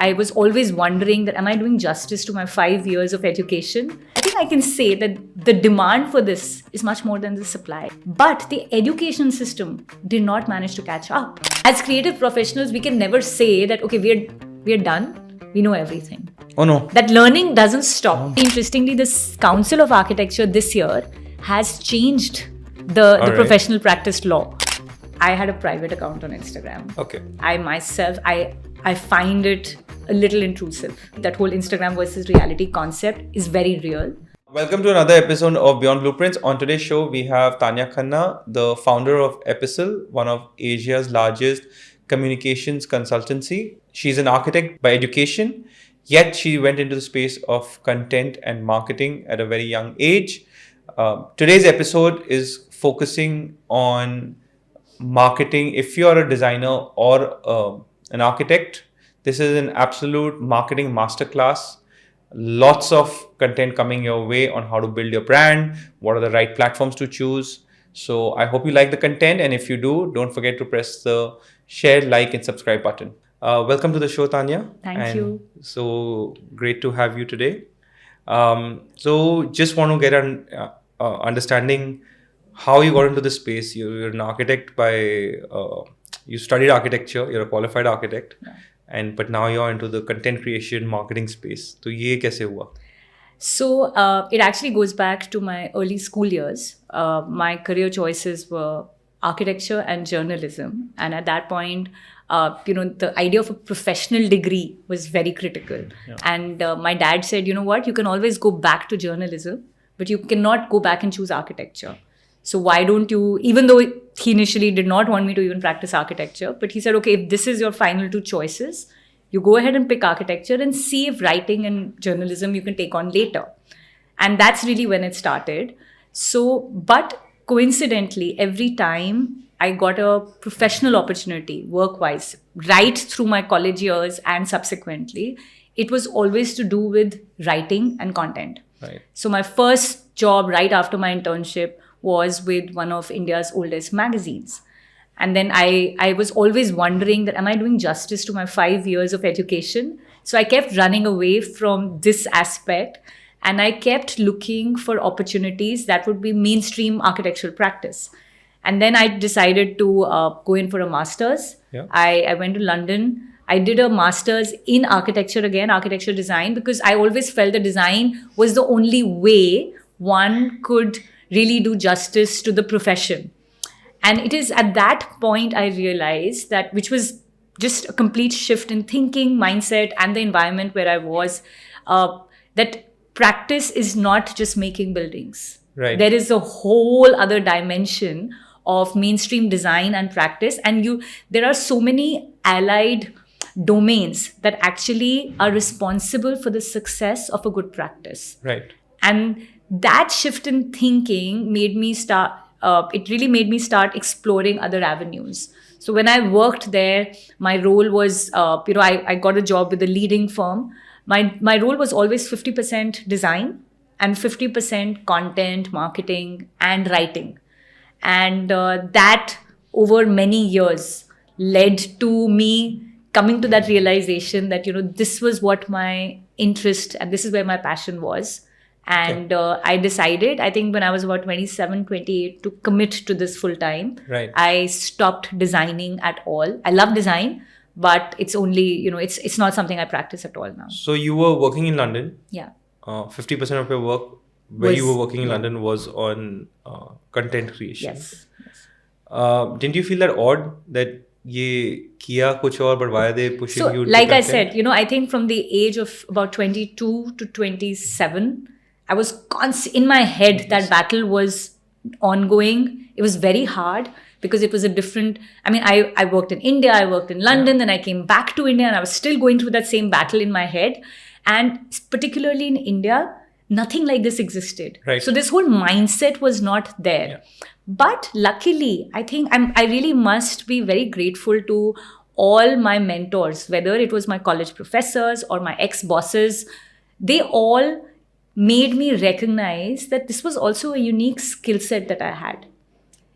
I was always wondering that am I doing justice to my 5 years of education? I think I can say that the demand for this is much more than the supply. But the education system did not manage to catch up. As creative professionals, we can never say that, okay, we're done, we know everything. Oh no. That learning doesn't stop. Interestingly, this Council of Architecture this year has changed the professional practice law. I had a private account on Instagram. Okay. I find it a little intrusive. That whole Instagram versus reality concept is very real. Welcome to another episode of Beyond Blueprints. On today's show, we have Tanya Khanna, the founder of Epistle, one of Asia's largest communications consultancy. She's an architect by education, yet she went into the space of content and marketing at a very young age. Today's episode is focusing on marketing. If you're a designer or an architect, this is an absolute marketing masterclass. Lots of content coming your way on how to build your brand, what are the right platforms to choose. So I hope you like the content, and if you do, don't forget to press the share, like and subscribe button. Welcome to the show, Tanya. Thank you. So great to have you today. So just want to get an understanding how you got into this space. You're an architect by, you studied architecture, you're a qualified architect, but now you're into the content creation marketing space. So ये कैसे हुआ? So it actually goes back to my early school years. My career choices were architecture and journalism. And at that point, the idea of a professional degree was very critical. Yeah. And my dad said, you know what, you can always go back to journalism, but you cannot go back and choose architecture. So why don't you, even though he initially did not want me to even practice architecture, but he said, okay, if this is your final two choices, you go ahead and pick architecture and see if writing and journalism you can take on later. And that's really when it started. So, but coincidentally, every time I got a professional opportunity work-wise, right through my college years and subsequently, it was always to do with writing and content. Right. So my first job right after my internship was with one of India's oldest magazines. And then I was always wondering that am I doing justice to my 5 years of education? So I kept running away from this aspect and I kept looking for opportunities that would be mainstream architectural practice. And then I decided to go in for a master's. Yeah. I went to London. I did a master's in architecture again, architecture design, because I always felt that design was the only way one could really do justice to the profession. And it is at that point I realized that, which was just a complete shift in thinking, mindset, and the environment where I was, that practice is not just making buildings. Right. There is a whole other dimension of mainstream design and practice. And there are so many allied domains that actually are responsible for the success of a good practice. Right. And that shift in thinking made me start exploring other avenues. So when I worked there, my role was, I got a job with a leading firm. My role was always 50% design and 50% content, marketing, and writing. And that over many years led to me coming to that realization that, this was what my interest and this is where my passion was. And I decided, I think when I was about 27, 28, to commit to this full time. Right. I stopped designing at all. I love design, but it's only, it's not something I practice at all now. So you were working in London. Yeah. 50% of your work you were working in London was on content creation. Yes. Didn't you feel that odd that ye kiya kuch aur, but why are they pushing you to like I content? said, I think from the age of about 22 to 27, I was in my head, that battle was ongoing. It was very hard because it was a different, I worked in India, I worked in London, then I came back to India and I was still going through that same battle in my head. And particularly in India, nothing like this existed. Right. So this whole mindset was not there. Yeah. But luckily, I think I really must be very grateful to all my mentors, whether it was my college professors or my ex-bosses. They all made me recognize that this was also a unique skill set that I had.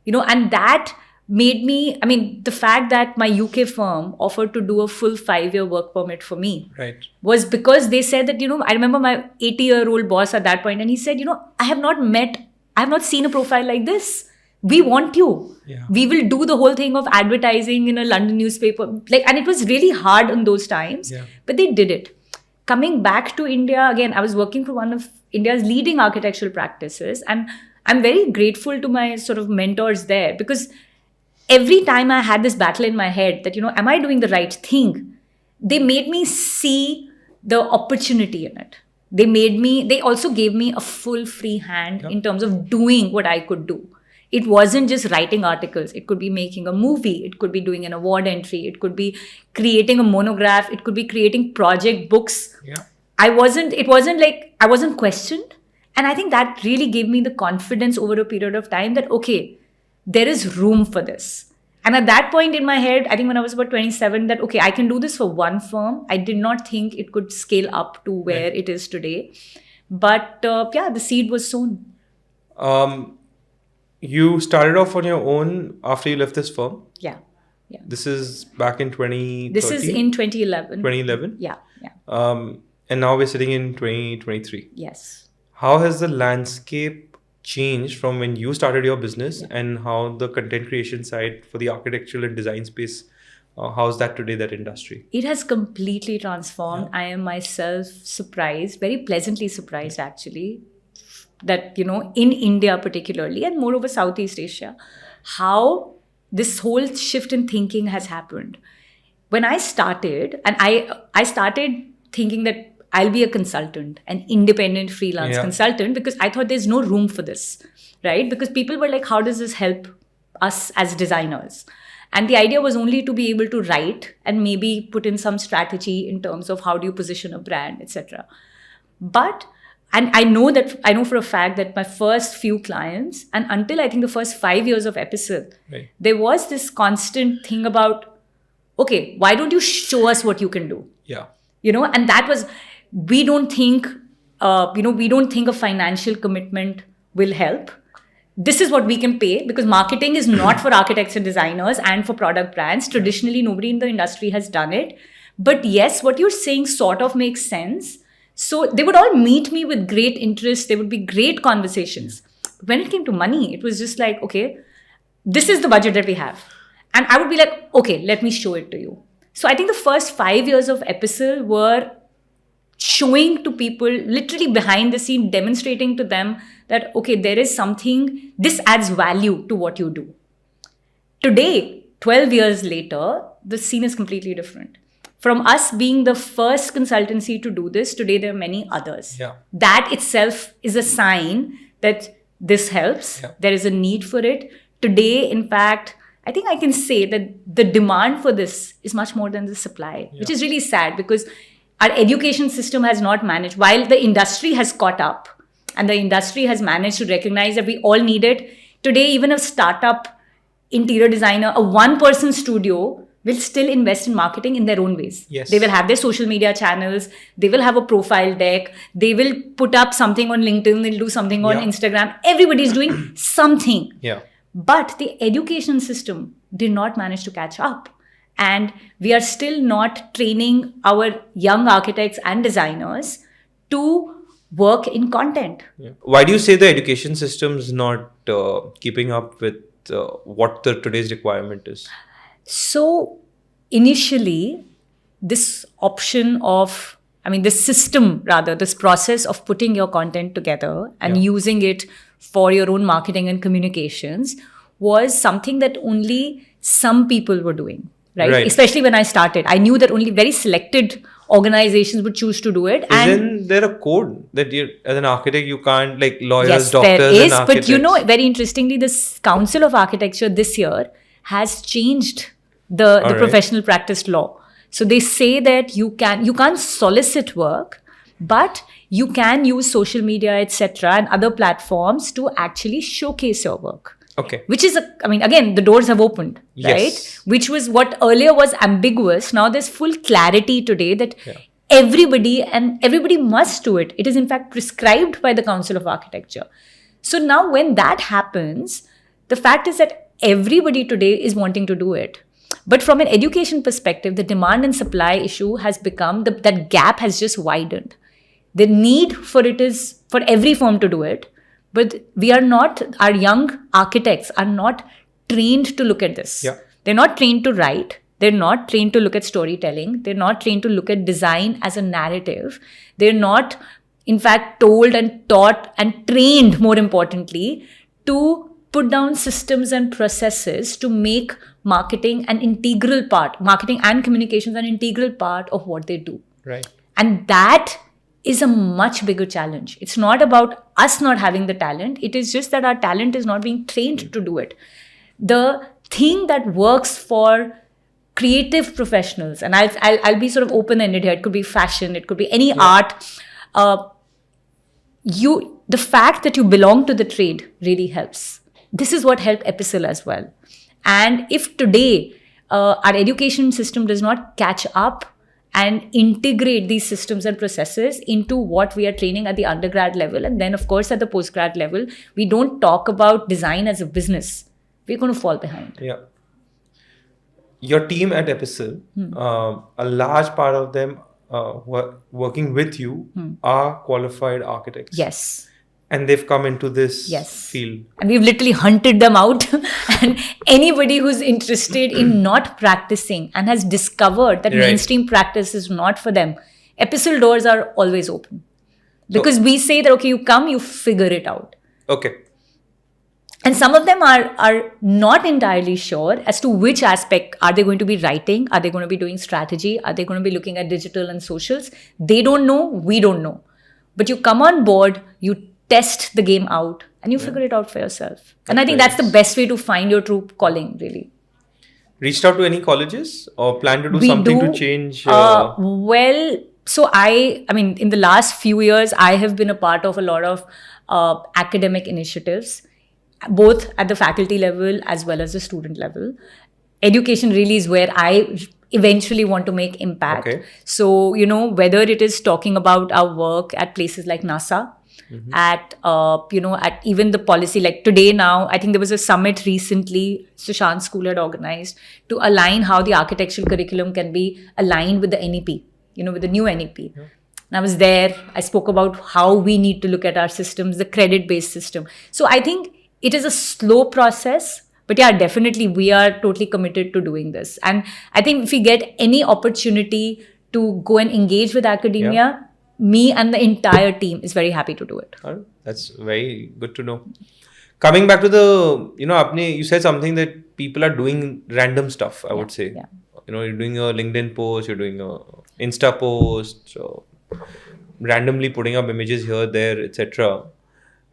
And that made me, I mean, the fact that my UK firm offered to do a full 5-year work permit for me Right. was because they said that, I remember my 80-year-old boss at that point, and he said, I have not seen a profile like this. We want you. Yeah. We will do the whole thing of advertising in a London newspaper. And it was really hard in those times, Yeah. but they did it. Coming back to India, again, I was working for one of India's leading architectural practices, and I'm very grateful to my sort of mentors there, because every time I had this battle in my head that, am I doing the right thing? They made me see the opportunity in it. They also gave me a full free hand in terms of doing what I could do. It wasn't just writing articles. It could be making a movie. It could be doing an award entry. It could be creating a monograph. It could be creating project books. Yeah. It wasn't like I wasn't questioned. And I think that really gave me the confidence over a period of time that, okay, there is room for this. And at that point in my head, I think when I was about 27, that, okay, I can do this for one firm. I did not think it could scale up to where it is today. But the seed was sown. You started off on your own after you left this firm. Yeah. This is back in 2013? This is in 2011. 2011? Yeah. And now we're sitting in 2023. Yes. How has the landscape changed from when you started your business, and how the content creation side for the architectural and design space, how's that today, that industry? It has completely transformed. I am myself surprised, very pleasantly surprised actually, that, in India particularly, and moreover Southeast Asia, how this whole shift in thinking has happened. When I started, and I started thinking that I'll be a consultant, an independent freelance consultant, because I thought there's no room for this, right? Because people were like, how does this help us as designers? And the idea was only to be able to write and maybe put in some strategy in terms of how do you position a brand, etc. And I know for a fact that my first few clients, and until I think the first 5 years of Epistle, Right. there was this constant thing about, okay, why don't you show us what you can do? Yeah. And that was, we don't think a financial commitment will help. This is what we can pay, because marketing is not for architects and designers and for product brands. Traditionally, nobody in the industry has done it. But yes, what you're saying sort of makes sense. So they would all meet me with great interest. There would be great conversations. When it came to money, it was just like, okay, this is the budget that we have. And I would be like, okay, let me show it to you. So I think the first 5 years of Epistle were showing to people, literally behind the scene, demonstrating to them that, okay, there is something, this adds value to what you do. Today, 12 years later, the scene is completely different. From us being the first consultancy to do this, today there are many others. Yeah. That itself is a sign that this helps. Yeah. There is a need for it. Today, in fact, I think I can say that the demand for this is much more than the supply, which is really sad, because our education system has not managed, while the industry has caught up and the industry has managed to recognize that we all need it. Today, even a startup interior designer, a one-person studio, will still invest in marketing in their own ways. Yes. They will have their social media channels. They will have a profile deck. They will put up something on LinkedIn. They'll do something on Instagram. Everybody's doing something. Yeah. But the education system did not manage to catch up. And we are still not training our young architects and designers to work in content. Yeah. Why do you say the education system is not keeping up with what the today's requirement is? So initially, this option of, this system rather, this process of putting your content together and using it for your own marketing and communications was something that only some people were doing, right? Especially when I started. I knew that only very selected organizations would choose to do it. Isn't there a code that you, as an architect, you can't, like lawyers, yes, doctors, there is, and architects? But very interestingly, this Council of Architecture this year has changed the professional practice law. So they say that you can't solicit work, but you can use social media, etc., and other platforms to actually showcase your work. Okay. Which is, again, the doors have opened, right? Which was what earlier was ambiguous. Now there's full clarity today that everybody must do it. It is in fact prescribed by the Council of Architecture. So now when that happens, the fact is that everybody today is wanting to do it. But from an education perspective, the demand and supply issue has become, that gap has just widened. The need for it is for every firm to do it. But our young architects are not trained to look at this. Yeah. They're not trained to write. They're not trained to look at storytelling. They're not trained to look at design as a narrative. They're not, in fact, told and taught and trained, more importantly, to put down systems and processes to make marketing and communications an integral part of what they do. Right. And that is a much bigger challenge. It's not about us not having the talent. It is just that our talent is not being trained to do it. The thing that works for creative professionals, and I'll be sort of open-ended here. It could be fashion, it could be any art. The fact that you belong to the trade really helps. This is what helped Epistle as well. And if today our education system does not catch up and integrate these systems and processes into what we are training at the undergrad level, and then of course at the postgrad level, we don't talk about design as a business, we're going to fall behind. Yeah. Your team at Epistle, a large part of them working with you are qualified architects. Yes. And they've come into this field. And we've literally hunted them out. And anybody who's interested in not practicing and has discovered that mainstream practice is not for them, Epistle doors are always open. Because we say that, okay, you come, you figure it out. Okay. And some of them are not entirely sure as to which aspect. Are they going to be writing? Are they going to be doing strategy? Are they going to be looking at digital and socials? They don't know. We don't know. But you come on board, you test the game out, and you figure it out for yourself. And I think that's the best way to find your true calling, really. Reached out to any colleges or plan to do something to change? Well, so I mean, in the last few years, I have been a part of a lot of academic initiatives, both at the faculty level as well as the student level. Education really is where I eventually want to make impact. Okay. So, whether it is talking about our work at places like NASA, at even the policy, like today now, I think there was a summit recently Sushant School had organized to align how the architectural curriculum can be aligned with the NEP, with the new NEP. Yeah. And I was there, I spoke about how we need to look at our systems, the credit-based system. So I think it is a slow process, but yeah, definitely we are totally committed to doing this. And I think if we get any opportunity to go and engage with academia, me and the entire team is very happy to do it. That's very good to know. Coming back to the, you said something that people are doing random stuff, I would say. Yeah. You're doing a LinkedIn post, you're doing a Insta post, randomly putting up images here, there, etc.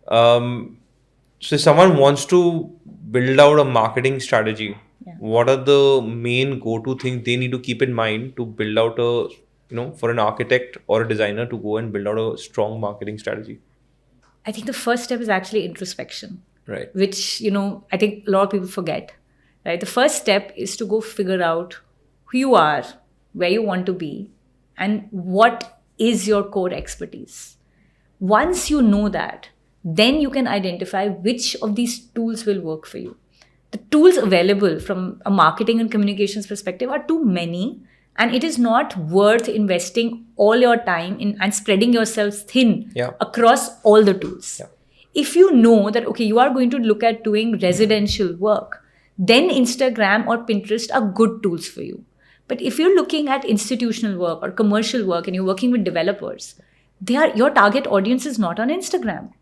So if someone wants to build out a marketing strategy, what are the main go-to things they need to keep in mind to build out for an architect or a designer to go and build out a strong marketing strategy? I think the first step is actually introspection. Right. Which, I think a lot of people forget. Right. The first step is to go figure out who you are, where you want to be, and what is your core expertise. Once you know that, then you can identify which of these tools will work for you. The tools available from a marketing and communications perspective are too many, and it is not worth investing all your time in and spreading yourself thin across all the tools. Yeah. If you know that, okay, you are going to look at doing residential work, then Instagram or Pinterest are good tools for you. But if you're looking at institutional work or commercial work and you're working with developers, your target audience is not on Instagram.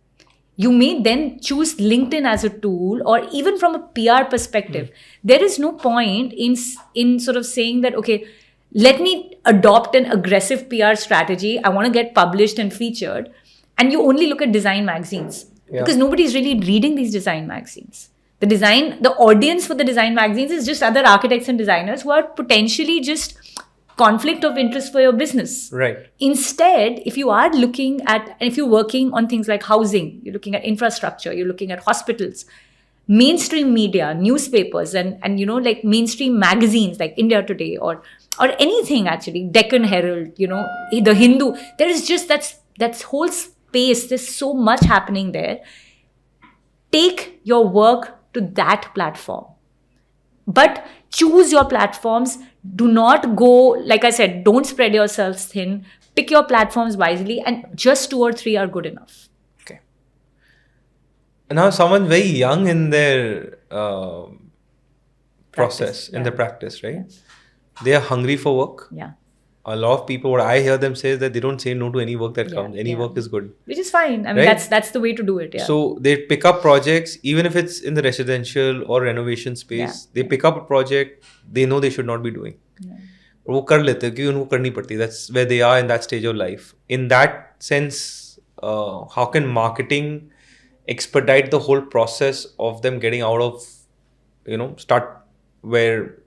You may then choose LinkedIn as a tool, or even from a PR perspective. There is no point in sort of saying that, okay, let me adopt an aggressive PR strategy. I want to get published and featured. And you only look at design magazines because nobody's really reading these design magazines. The audience for the design magazines is just other architects and designers who are potentially just conflict of interest for your business. Right. Instead, if you are looking at, and if you're working on things like housing, you're looking at infrastructure, you're looking at hospitals, mainstream media, newspapers, and like mainstream magazines like India Today or anything actually, Deccan Herald, the Hindu, there is just that whole space. There's so much happening there. Take your work to that platform. But choose your platforms. Do not go, like I said, don't spread yourselves thin. Pick your platforms wisely, and just 2 or 3 are good enough. Okay. And now someone very young in their process, in their practice, right? They are hungry for work. Yeah. A lot of people, what I hear them say is that they don't say no to any work that comes. Any work is good. Which is fine. I mean, Right? that's the way to do it. Yeah. So they pick up projects, even if it's in the residential or renovation space. They pick up a project they know they should not be doing. और वो कर लेते हैं क्योंकि उनको करनी पड़ती है. That's where they are in that stage of life. In that sense, how can marketing expedite the whole process of them getting out of, start where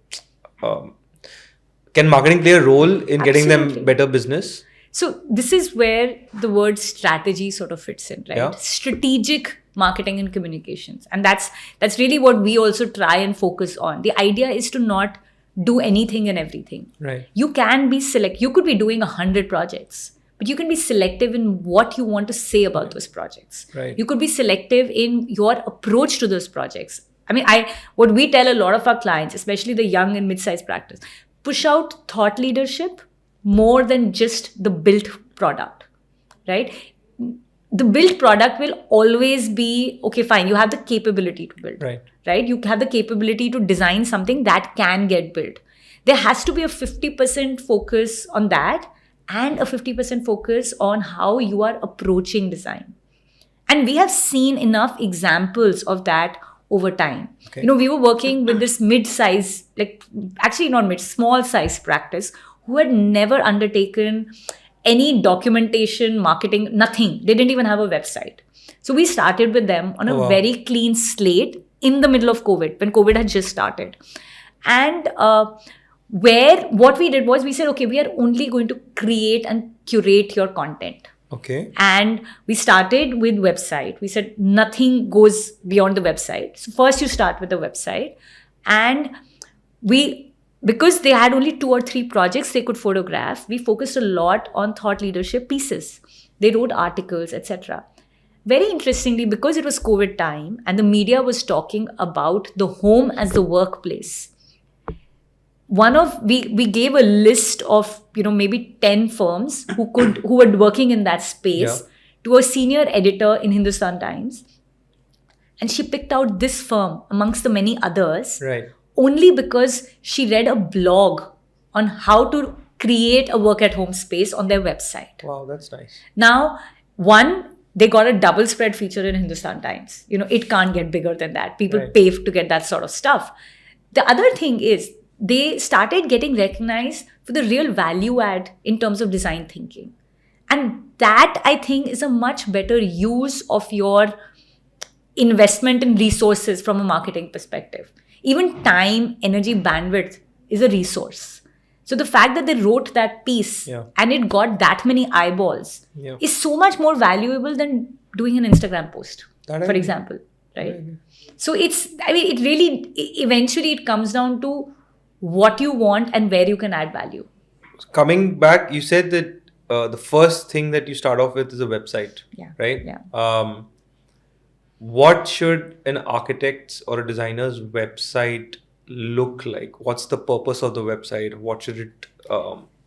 can marketing play a role in getting them better business? So this is where the word strategy sort of fits in, right? Yeah. Strategic marketing and communications. And that's really what we also try and focus on. The idea is to not do anything and everything. Right. You can be you could be doing 100 projects, but you can be selective in what you want to say about those projects. Right. You could be selective in your approach to those projects. I mean, what we tell a lot of our clients, especially the young and mid-sized practice, push out thought leadership more than just the built product, right? The built product will always be, okay, fine, you have the capability to build, right? You have the capability to design something that can get built. There has to be a 50% focus on that and a 50% focus on how you are approaching design. And we have seen enough examples of that over time. Okay. We were working with this mid-size, small size practice who had never undertaken any documentation, marketing, nothing. They didn't even have a website. So we started with them on a very clean slate in the middle of COVID, when COVID had just started. And what we did was we said, okay, we are only going to create and curate your content. Okay. And we started with website. We said nothing goes beyond the website. So first you start with the website. And because they had only 2 or 3 projects they could photograph, we focused a lot on thought leadership pieces. They wrote articles, etc. Very interestingly, because it was COVID time and the media was talking about the home as the workplace, we gave a list of maybe 10 firms who were working in that space to a senior editor in Hindustan Times, and she picked out this firm amongst the many others, right, only because she read a blog on how to create a work at home space on their website. Wow, that's nice. Now, they got a double spread feature in Hindustan Times. It can't get bigger than that. People pay to get that sort of stuff. The other thing is, they started getting recognized for the real value add in terms of design thinking. And that, I think, is a much better use of your investment in resources from a marketing perspective. Even time, energy, bandwidth is a resource. So the fact that they wrote that piece and it got that many eyeballs is so much more valuable than doing an Instagram post, for example, right? So eventually it comes down to what you want and where you can add value. Coming back, you said that the first thing that you start off with is a website, right? Yeah. What should an architect's or a designer's website look like? What's the purpose of the website? What should it...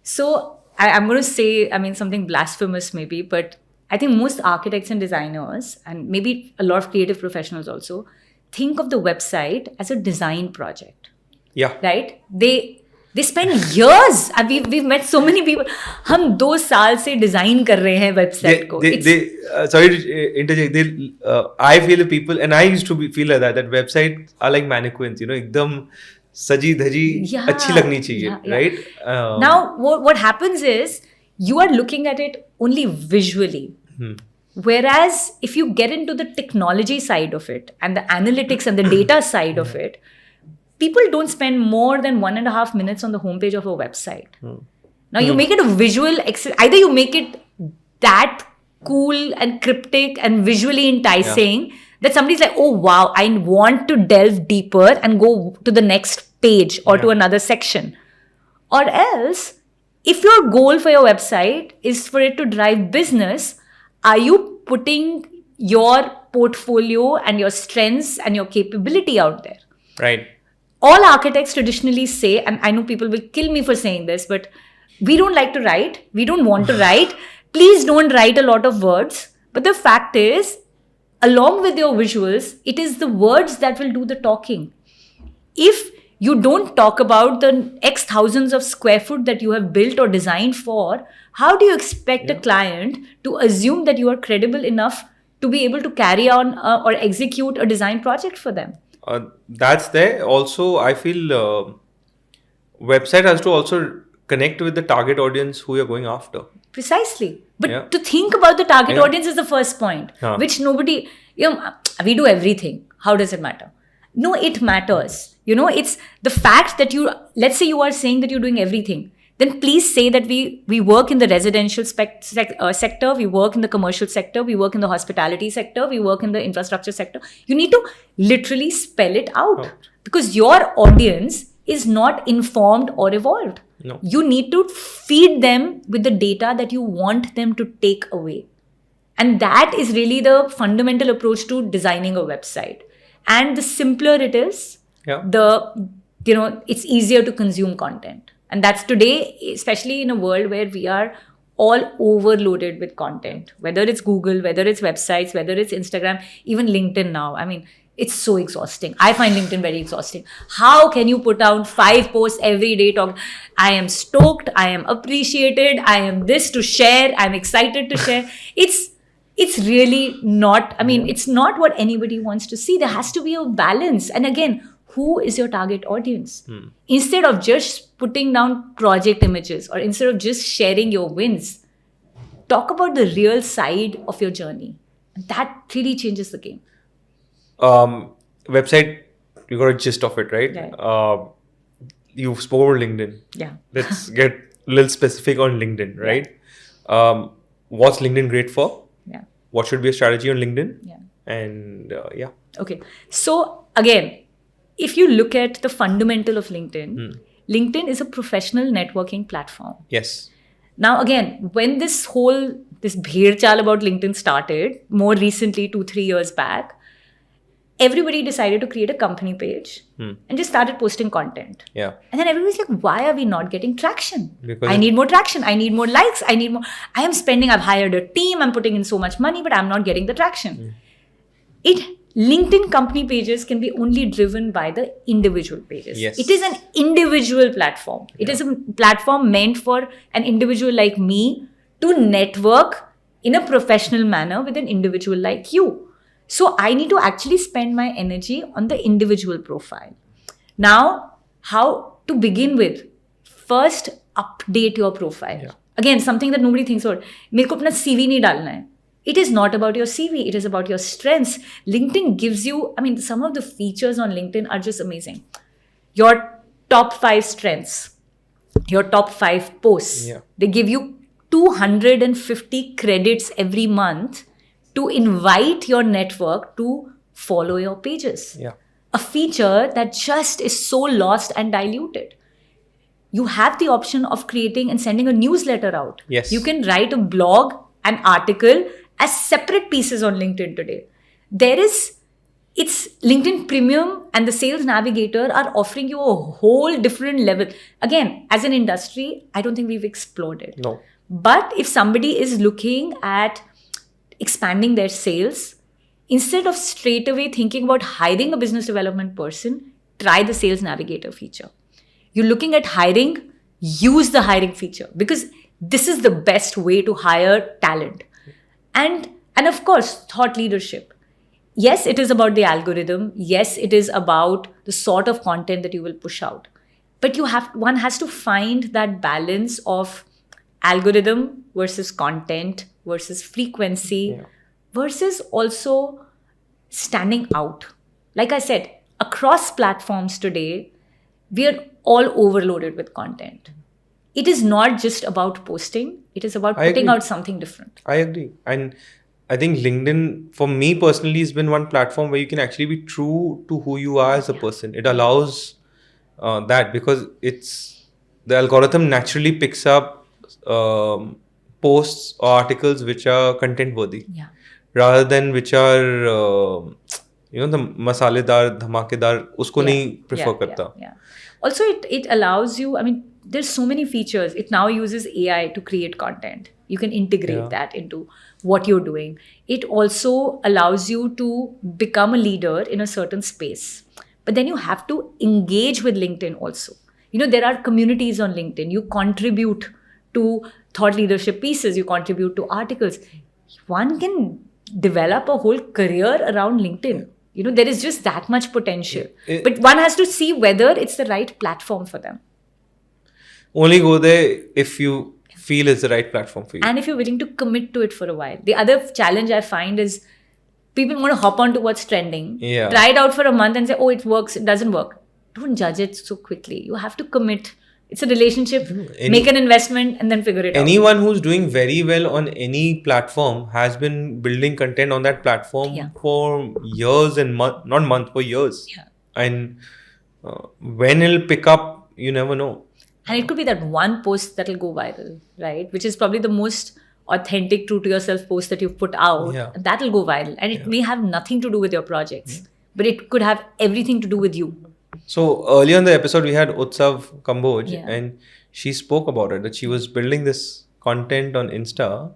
So I'm going to say, something blasphemous maybe, but I think most architects and designers, and maybe a lot of creative professionals also, think of the website as a design project. Yeah. Right? They spend years. We've met so many people. हम 2 साल से design कर रहे हैं website को. Sorry to interject. I feel the people, and I used to feel like that websites are like mannequins. एकदम सजी धजी अच्छी लगनी चाहिए, right? Now, what happens is you are looking at it only visually. Whereas if you get into the technology side of it and the analytics and the data side of it, people don't spend more than 1.5 minutes on the homepage of a website. Now you make it a visual, either you make it that cool and cryptic and visually enticing that somebody's like, oh wow, I want to delve deeper and go to the next page or to another section. Or else, if your goal for your website is for it to drive business, are you putting your portfolio and your strengths and your capability out there. Right. All architects traditionally say, and I know people will kill me for saying this, but we don't like to write. We don't want to write. Please don't write a lot of words. But the fact is, along with your visuals, it is the words that will do the talking. If you don't talk about the X thousands of square foot that you have built or designed for, how do you expect a client to assume that you are credible enough to be able to carry on or execute a design project for them? That's there. Also, I feel website has to also connect with the target audience who you're going after. Precisely. But to think about the target audience is the first point, which nobody, we do everything. How does it matter? No, it matters. It's the fact that let's say you are saying that you're doing everything. Then please say that we work in the residential sector, we work in the commercial sector, we work in the hospitality sector, we work in the infrastructure sector. You need to literally spell it out because your audience is not informed or evolved. No. You need to feed them with the data that you want them to take away. And that is really the fundamental approach to designing a website. And the simpler it is, it's easier to consume content. And that's today, especially in a world where we are all overloaded with content, whether it's Google, whether it's websites, whether it's Instagram, even LinkedIn now. I mean, it's so exhausting. I find LinkedIn very exhausting. How can you put out 5 posts every day? I am stoked. I am appreciated. I am this to share. I'm excited to share. It's really not, it's not what anybody wants to see. There has to be a balance. And again, who is your target audience? Instead of just putting down project images or instead of just sharing your wins, talk about the real side of your journey. And that really changes the game. Website, you got a gist of it, right? You spoke about LinkedIn. Yeah. Let's get a little specific on LinkedIn, right? What's LinkedIn great for? Yeah. What should be a strategy on LinkedIn? Yeah. And Okay. So again, if you look at the fundamental of LinkedIn, LinkedIn is a professional networking platform. Yes. Now, again, when this bhed chal about LinkedIn started, more recently, 2-3 years back, everybody decided to create a company page and just started posting content. Yeah. And then everybody's like, why are we not getting traction? Because I need more traction. I need more likes. I've hired a team. I'm putting in so much money, but I'm not getting the traction. LinkedIn company pages can be only driven by the individual pages. Yes. It is an individual platform. It is a platform meant for an individual like me to network in a professional manner with an individual like you. So I need to actually spend my energy on the individual profile. Now, how to begin with? First, update your profile. Yeah. Again, something that nobody thinks about. मेरे को अपना CV नहीं डालना है. It is not about your CV. It is about your strengths. LinkedIn gives you, some of the features on LinkedIn are just amazing. Your top 5 strengths, your top 5 posts. Yeah. They give you 250 credits every month to invite your network to follow your pages. Yeah. A feature that just is so lost and diluted. You have the option of creating and sending a newsletter out. Yes. You can write a blog, an article as separate pieces on LinkedIn today. It's LinkedIn Premium and the Sales Navigator are offering you a whole different level. Again, as an industry, I don't think we've explored it. No. But if somebody is looking at expanding their sales, instead of straight away thinking about hiring a business development person, try the Sales Navigator feature. You're looking at hiring, use the hiring feature because this is the best way to hire talent. And of course, thought leadership. Yes, it is about the algorithm. Yes, it is about the sort of content that you will push out. But one has to find that balance of algorithm versus content versus frequency versus also standing out. Like I said, across platforms today, we are all overloaded with content. It is not just about posting. It is about putting out something different. I agree. And I think LinkedIn, for me personally, has been one platform where you can actually be true to who you are as a person. It allows that because the algorithm naturally picks up posts or articles which are content worthy. Yeah. rather than which are the masaledar dhamakedar usko nahi prefer karta. Also it allows you, I mean, there's so many features. It now uses AI to create content. You can integrate that into what you're doing. It also allows you to become a leader in a certain space. But then you have to engage with LinkedIn also. You know, there are communities on LinkedIn. You contribute to thought leadership pieces. You contribute to articles. One can develop a whole career around LinkedIn. You know, there is just that much potential. But one has to see whether it's the right platform for them. Only go there if you feel it's the right platform for you. And if you're willing to commit to it for a while. The other challenge I find is people want to hop onto what's trending, try it out for a month and say, oh, it works, it doesn't work. Don't judge it so quickly. You have to commit. It's a relationship. Make an investment and then figure it out. Anyone who's doing very well on any platform has been building content on that platform for years and not months, for years. And when it'll pick up, you never know. And it could be that one post that'll go viral, right? Which is probably the most authentic, true to yourself post that you've put out. And that'll go viral. And it may have nothing to do with your projects, but it could have everything to do with you. So earlier in the episode, we had Utsav Kamboj and she spoke about it, that she was building this content on Insta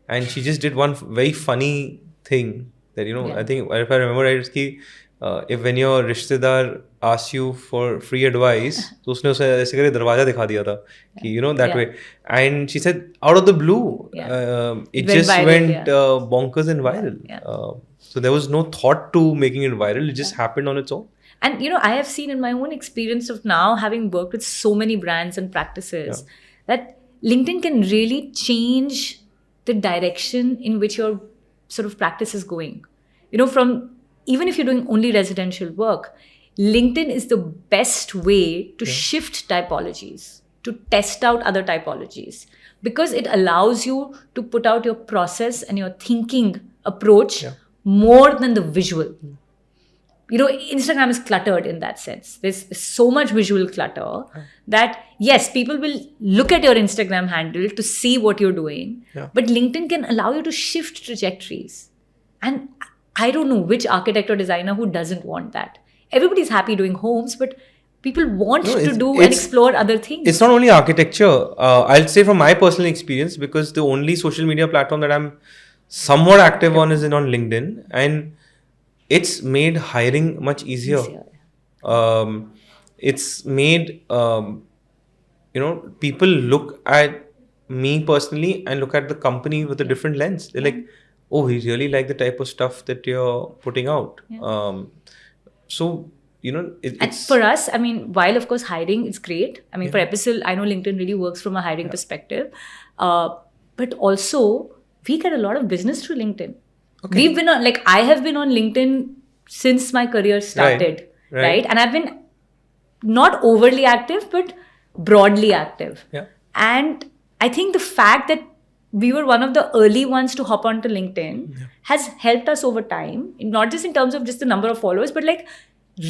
and she just did one very funny thing that, you know, I think if I remember right, it's ki, if when your rishtedar asks you for free advice, तो उसने उसे ऐसे करके दरवाजा दिखा दिया था कि, you know, that way. And she said, out of the blue, it just went bonkers and viral. So there was no thought to making it viral. It just happened on its own. And, you know, I have seen in my own experience of now having worked with so many brands and practices that LinkedIn can really change the direction in which your sort of practice is going. You know, from even if you're doing only residential work, LinkedIn is the best way to shift typologies, to test out other typologies, because it allows you to put out your process and your thinking approach more than the visual. You know, Instagram is cluttered in that sense. There's so much visual clutter that, yes, people will look at your Instagram handle to see what you're doing. But LinkedIn can allow you to shift trajectories. And I don't know which architect or designer who doesn't want that. Everybody's happy doing homes, but people want to do and explore other things. It's not only architecture. I'll say from my personal experience, because the only social media platform that I'm somewhat active on is on LinkedIn. And it's made hiring much easier. It's made, people look at me personally and look at the company with a different lens. They're like, oh, we really like the type of stuff that you're putting out. So, you know, it's... for us, I mean, while of course hiring is great. I mean, for Epistle, I know LinkedIn really works from a hiring perspective. But also, we get a lot of business through LinkedIn. We've been on, like, I have been on LinkedIn since my career started, right? And I've been not overly active, but broadly active. And I think the fact that we were one of the early ones to hop onto LinkedIn has helped us over time, not just in terms of just the number of followers, but like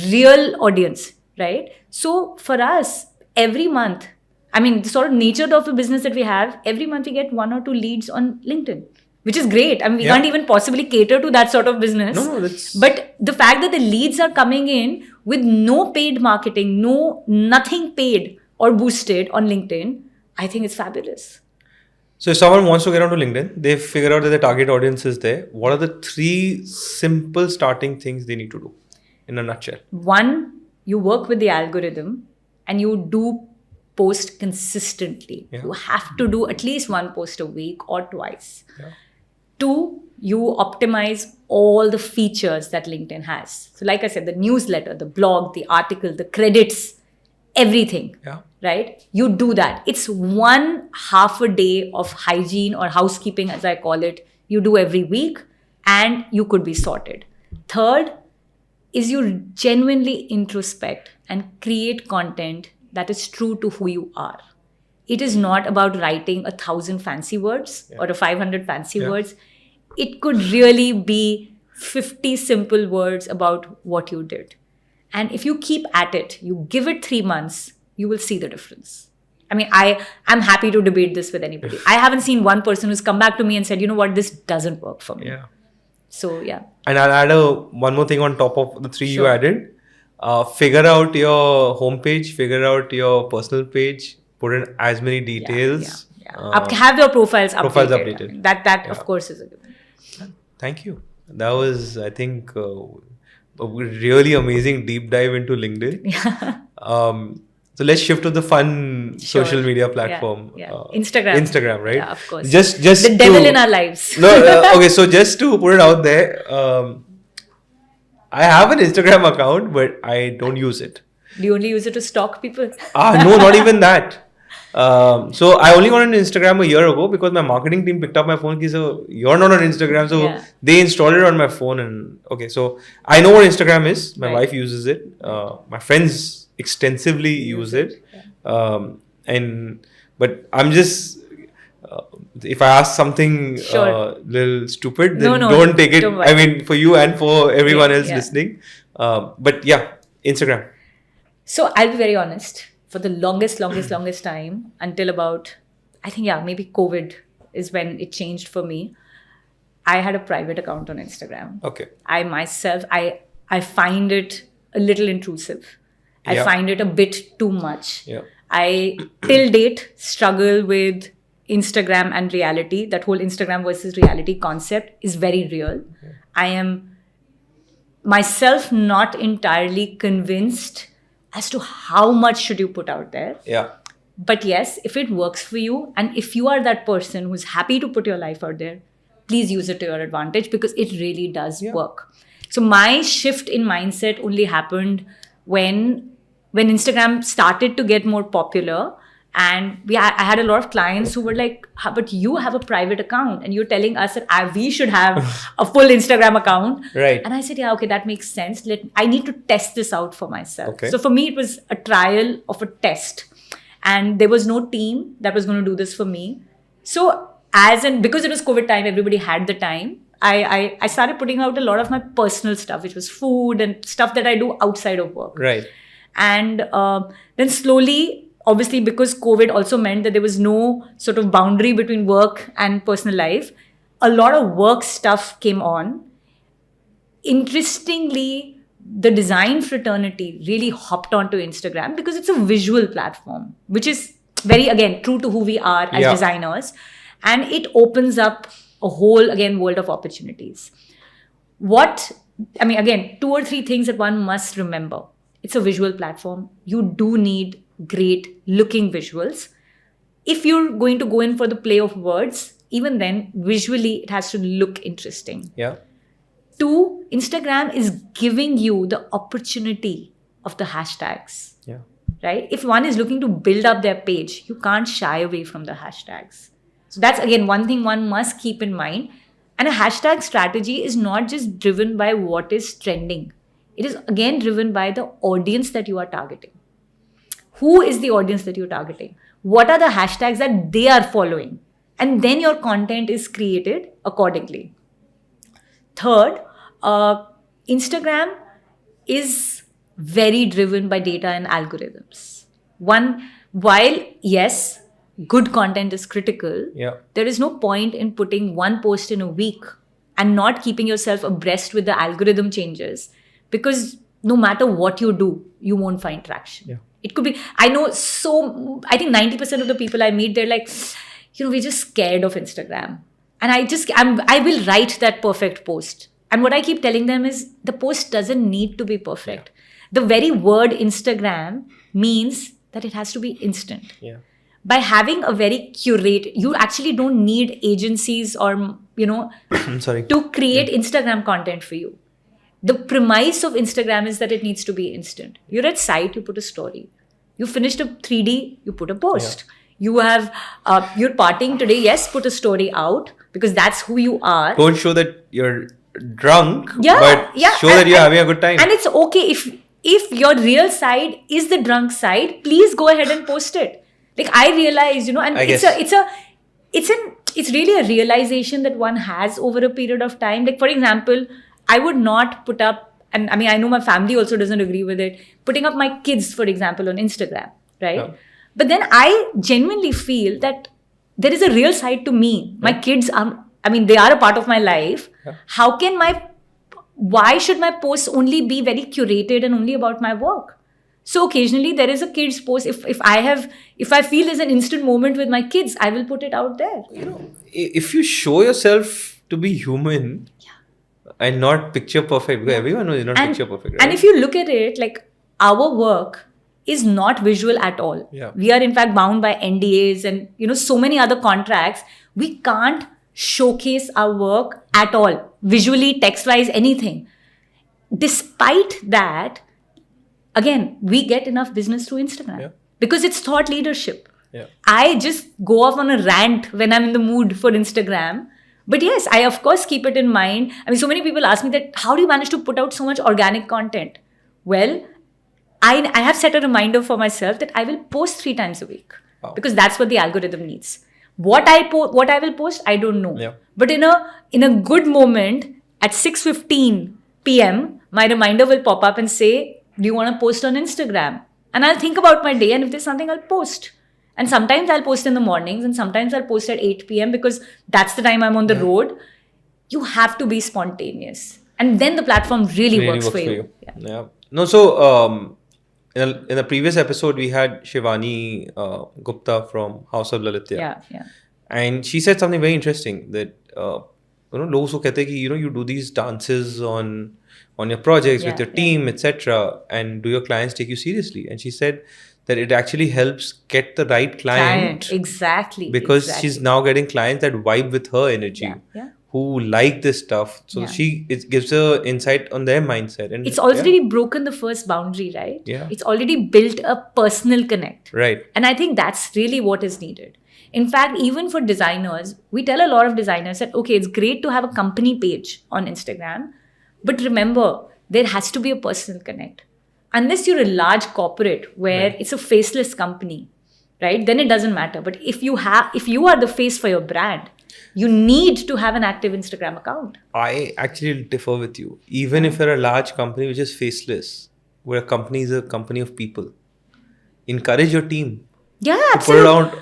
real audience, right? So for us, every month, I mean, the sort of nature of the business that we have, every month we get 1 or 2 leads on LinkedIn, which is great. I mean, we can't even possibly cater to that sort of business. But the fact that the leads are coming in with no paid marketing, nothing paid or boosted on LinkedIn, I think it's fabulous. So if someone wants to get onto LinkedIn, they figure out that the target audience is there. What are the 3 simple starting things they need to do in a nutshell? 1, you work with the algorithm and you do post consistently. You have to do at least 1 post a week or twice. 2, you optimize all the features that LinkedIn has. So like I said, the newsletter, the blog, the article, the credits, everything. Right? You do that. It's 1 half a day of hygiene or housekeeping, as I call it. You do every week and you could be sorted. 3rd is you genuinely introspect and create content that is true to who you are. It is not about writing 1,000 fancy words or 500 fancy words. It could really be 50 simple words about what you did. And if you keep at it, you give it 3 months, you will see the difference. I mean, I'm happy to debate this with anybody. I haven't seen one person who's come back to me and said, you know what, this doesn't work for me. So yeah. And I'll add one more thing on top of the three you Sure. added. Figure out your homepage, figure out your personal page, put in as many details. Have your profiles updated. Profiles updated. I mean, that Yeah. of course is a given. Thank you. That was, I think, a really amazing deep dive into LinkedIn. So let's shift to the fun Sure. social media platform. Yeah. Instagram. Instagram, right? Yeah, of course. Just the devil in our lives. No, okay. So just to put it out there, I have an Instagram account, but I don't use it. Do you only use it to stalk people? No, not even that. So I only got on Instagram a year ago because my marketing team picked up my phone. So you're not on Instagram, so Yeah. they installed it on my phone. And okay, so I know what Instagram is. My Right. wife uses it. My friends extensively use it. But I'm just if I ask something Sure. little stupid, then No, don't take it. don't worry. I mean, for you and for everyone Yeah, else yeah. listening. But yeah, Instagram. So I'll be very honest. For the longest time, until about, I think, maybe COVID is when it changed for me. I had a private account on Instagram. Okay. I myself, I find it a little intrusive. I Yeah. find it a bit too much. Yeah. I, till date, struggle with Instagram and reality. That whole Instagram versus reality concept is very real. I am myself not entirely convinced as to how much should you put out there. Yeah. But yes, if it works for you, and if you are that person who's happy to put your life out there, please use it to your advantage because it really does work. So my shift in mindset only happened when Instagram started to get more popular. And I had a lot of clients who were like, but you have a private account and you're telling us that we should have a full Instagram account. Right. And I said, yeah, okay, that makes sense. I need to test this out for myself. Okay. So for me, it was a trial of a test. And there was no team that was going to do this for me. So because it was COVID time, everybody had the time. I started putting out a lot of my personal stuff, which was food and stuff that I do outside of work. Right. And then slowly, obviously, because COVID also meant that there was no sort of boundary between work and personal life, a lot of work stuff came on. Interestingly, the design fraternity really hopped onto Instagram because it's a visual platform, which is very, again, true to who we are as designers. And it opens up a whole, again, world of opportunities. Again, 2 or 3 things that one must remember. It's a visual platform. You do need great looking visuals. If you're going to go in for the play of words, even then, visually, it has to look interesting. Yeah. 2, Instagram is giving you the opportunity of the hashtags. Yeah. Right? If one is looking to build up their page, you can't shy away from the hashtags. So that's, again, one thing one must keep in mind. And a hashtag strategy is not just driven by what is trending. It is, again, driven by the audience that you are targeting. Who is the audience that you're targeting? What are the hashtags that they are following? And then your content is created accordingly. Third, Instagram is very driven by data and algorithms. While yes, good content is critical, there is no point in putting one post in a week and not keeping yourself abreast with the algorithm changes, because no matter what you do, you won't find traction. Yeah. It could be, I think 90% of the people I meet, they're like, we're just scared of Instagram. And I will write that perfect post. And what I keep telling them is the post doesn't need to be perfect. The very word Instagram means that it has to be instant. Yeah. By having a very you actually don't need agencies or, to create Instagram content for you. The premise of Instagram is that it needs to be instant. You're at site, you put a story. You finished a 3D, you put a post. You have, you're partying today, yes, put a story out because that's who you are. Don't show that you're drunk, but show that you're having a good time. And it's okay if your real side is the drunk side, please go ahead and post it. Like I realize, and it's really a realization that one has over a period of time. Like for example, I would not put up, and I know my family also doesn't agree with it, putting up my kids, for example, on Instagram, right? Yeah. But then I genuinely feel that there is a real side to me. My kids are I mean, they are a part of my life. Yeah. Why should my posts only be very curated and only about my work? So occasionally there is a kids post. If I feel there's an instant moment with my kids, I will put it out there. If you show yourself to be human and not picture perfect, because everyone knows you're not picture perfect, right? And if you look at it, like, our work is not visual at all. Yeah. We are in fact bound by NDAs and so many other contracts. We can't showcase our work at all, visually, text-wise, anything. Despite that, again, we get enough business through Instagram because it's thought leadership. Yeah. I just go off on a rant when I'm in the mood for Instagram. But yes, I of course keep it in mind. I mean, so many people ask me that, how do you manage to put out so much organic content? Well, I have set a reminder for myself that I will post 3 times a week because that's what the algorithm needs. What I will post, I don't know. Yeah. But in a good moment at 6:15 p.m., my reminder will pop up and say, do you want to post on Instagram? And I'll think about my day, and if there's something, I'll post. And sometimes I'll post in the mornings, and sometimes I'll post at 8 p.m. because that's the time I'm on the road. You have to be spontaneous. And then the platform really works for you. Yeah. No, so in a previous episode, we had Shivani Gupta from House of Lalitya. Yeah. And she said something very interesting that, लोग उसको कहते हैं कि, you do these dances on your projects with your team, etc. And do your clients take you seriously? And she said that it actually helps get the right client. Exactly. Because she's now getting clients that vibe with her energy. Yeah. Who like this stuff. So it gives her insight on their mindset. And it's already broken the first boundary, right? Yeah. It's already built a personal connect. Right. And I think that's really what is needed. In fact, even for designers, we tell a lot of designers that, okay, it's great to have a company page on Instagram, but remember, there has to be a personal connect. Unless you're a large corporate where it's a faceless company, right? Then it doesn't matter. But if you are the face for your brand, you need to have an active Instagram account. I actually differ with you. Even if you're a large company which is faceless, where a company is a company of people, encourage your team. Yeah, absolutely.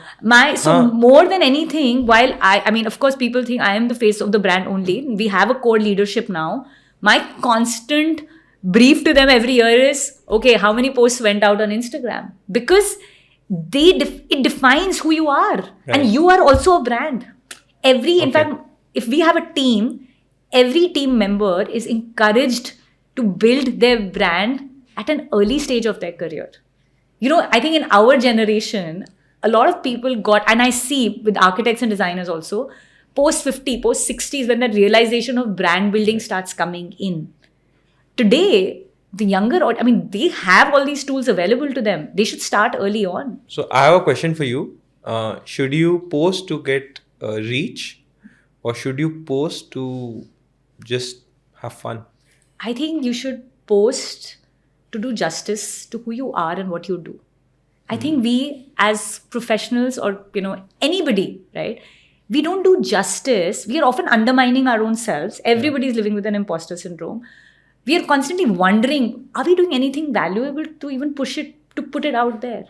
So more than anything, while I mean, of course, people think I am the face of the brand only. We have a core leadership now. My constant brief to them every year is, okay, how many posts went out on Instagram? Because it defines who you are. Right. And you are also a brand. In fact, if we have a team, every team member is encouraged to build their brand at an early stage of their career. I think in our generation, a lot of people and I see with architects and designers also, post 50, post 60 is when that realization of brand building starts coming in. Today, the younger, they have all these tools available to them. They should start early on. So I have a question for you. Should you post to get reach, or should you post to just have fun? I think you should post to do justice to who you are and what you do. I think we as professionals or, anybody, right? We don't do justice. We are often undermining our own selves. Everybody is living with an imposter syndrome. We are constantly wondering, are we doing anything valuable to even put it out there?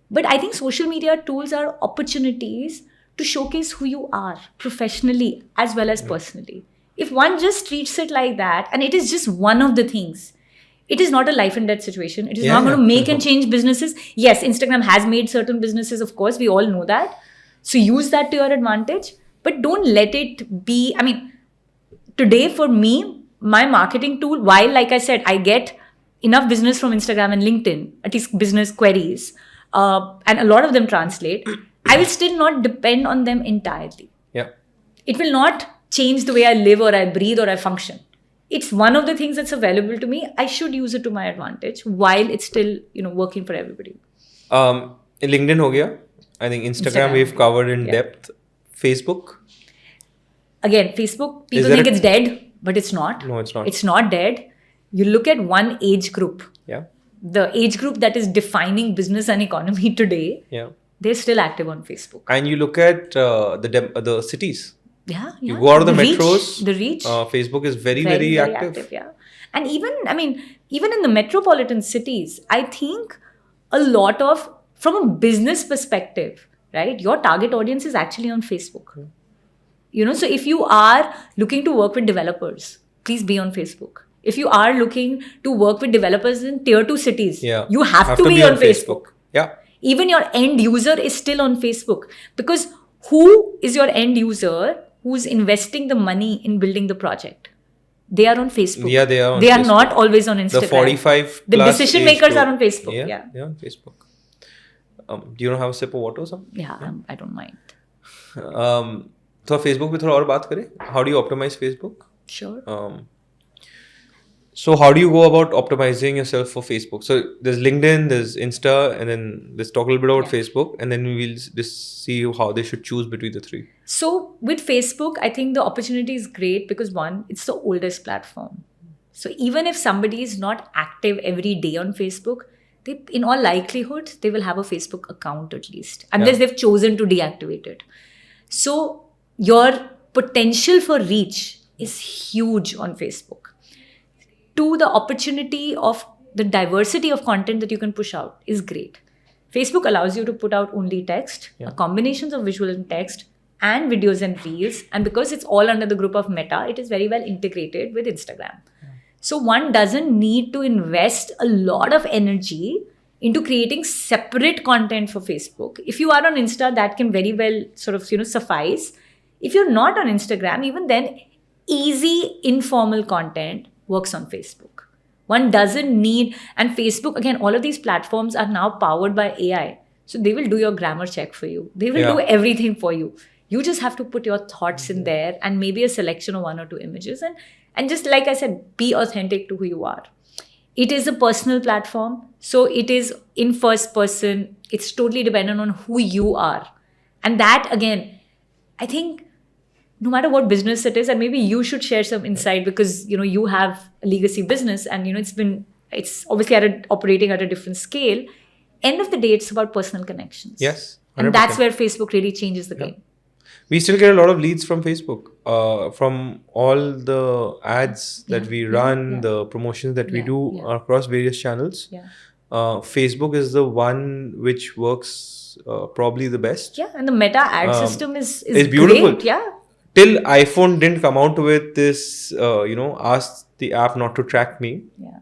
But I think social media tools are opportunities to showcase who you are professionally as well as personally. If one just treats it like that, and it is just one of the things, it is not a life and death situation. It is not going to make and change businesses. Yes, Instagram has made certain businesses, of course, we all know that. So use that to your advantage, but don't let it be. Today for me, my marketing tool, while like I said, I get enough business from Instagram and LinkedIn, at least business queries, and a lot of them translate, I will still not depend on them entirely. Yeah. It will not change the way I live or I breathe or I function. It's one of the things that's available to me. I should use it to my advantage while it's still, working for everybody. LinkedIn ho gaya. I think Instagram we've covered in depth. Facebook? Again, Facebook, people think it's dead, but it's not. No, it's not. It's not dead. You look at one age group. Yeah. The age group that is defining business and economy today. Yeah. They're still active on Facebook. And you look at the cities. Yeah. You go out of the metros. The reach. Facebook is very, very active. Yeah. And even in the metropolitan cities, I think a lot of, from a business perspective, right, your target audience is actually on Facebook. So if you are looking to work with developers, please be on Facebook. If you are looking to work with developers in tier 2 cities, you have to be on Facebook. Yeah. Even your end user is still on Facebook, because who is your end user who's investing the money in building the project? They are on Facebook. Yeah, they are on They are Facebook. not always on Instagram. The 45 The plus decision age makers group. are on Facebook. Yeah, they're on Facebook. Do you want to have a sip of water or something? Yeah, I don't mind. तो Facebook पे थोड़ा और बात करें. How do you optimize Facebook? Sure. So how do you go about optimizing yourself for Facebook? So there's LinkedIn, there's Insta, and then let's talk a little bit about Facebook, and then we'll just see how they should choose between the three. So with Facebook, I think the opportunity is great because one, it's the oldest platform. So even if somebody is not active every day on Facebook, they, in all likelihood, they will have a Facebook account at least, unless they've chosen to deactivate it. So your potential for reach is huge on Facebook. To the opportunity of the diversity of content that you can push out is great. Facebook allows you to put out only text, a combinations of visual and text, and videos and reels. And because it's all under the group of Meta, it is very well integrated with Instagram. So one doesn't need to invest a lot of energy into creating separate content for Facebook. If you are on Insta, that can very well sort of, suffice. If you're not on Instagram, even then, easy informal content works on Facebook. One doesn't need, and Facebook, again, all of these platforms are now powered by AI. So they will do your grammar check for you. They will do everything for you. You just have to put your thoughts in there and maybe a selection of 1 or 2 images. And just like I said, be authentic to who you are. It is a personal platform. So it is in first person. It's totally dependent on who you are. And that, again, I think no matter what business it is, and maybe you should share some insight because, you have a legacy business and, it's obviously operating at a different scale. End of the day, it's about personal connections. Yes. 100%. And that's where Facebook really changes the game. We still get a lot of leads from Facebook, from all the ads that we run, the promotions that we do across various channels. Yeah. Facebook is the one which works probably the best. Yeah, and the Meta ad system is beautiful. Great. Yeah. Till iPhone didn't come out with this, ask the app not to track me. Yeah.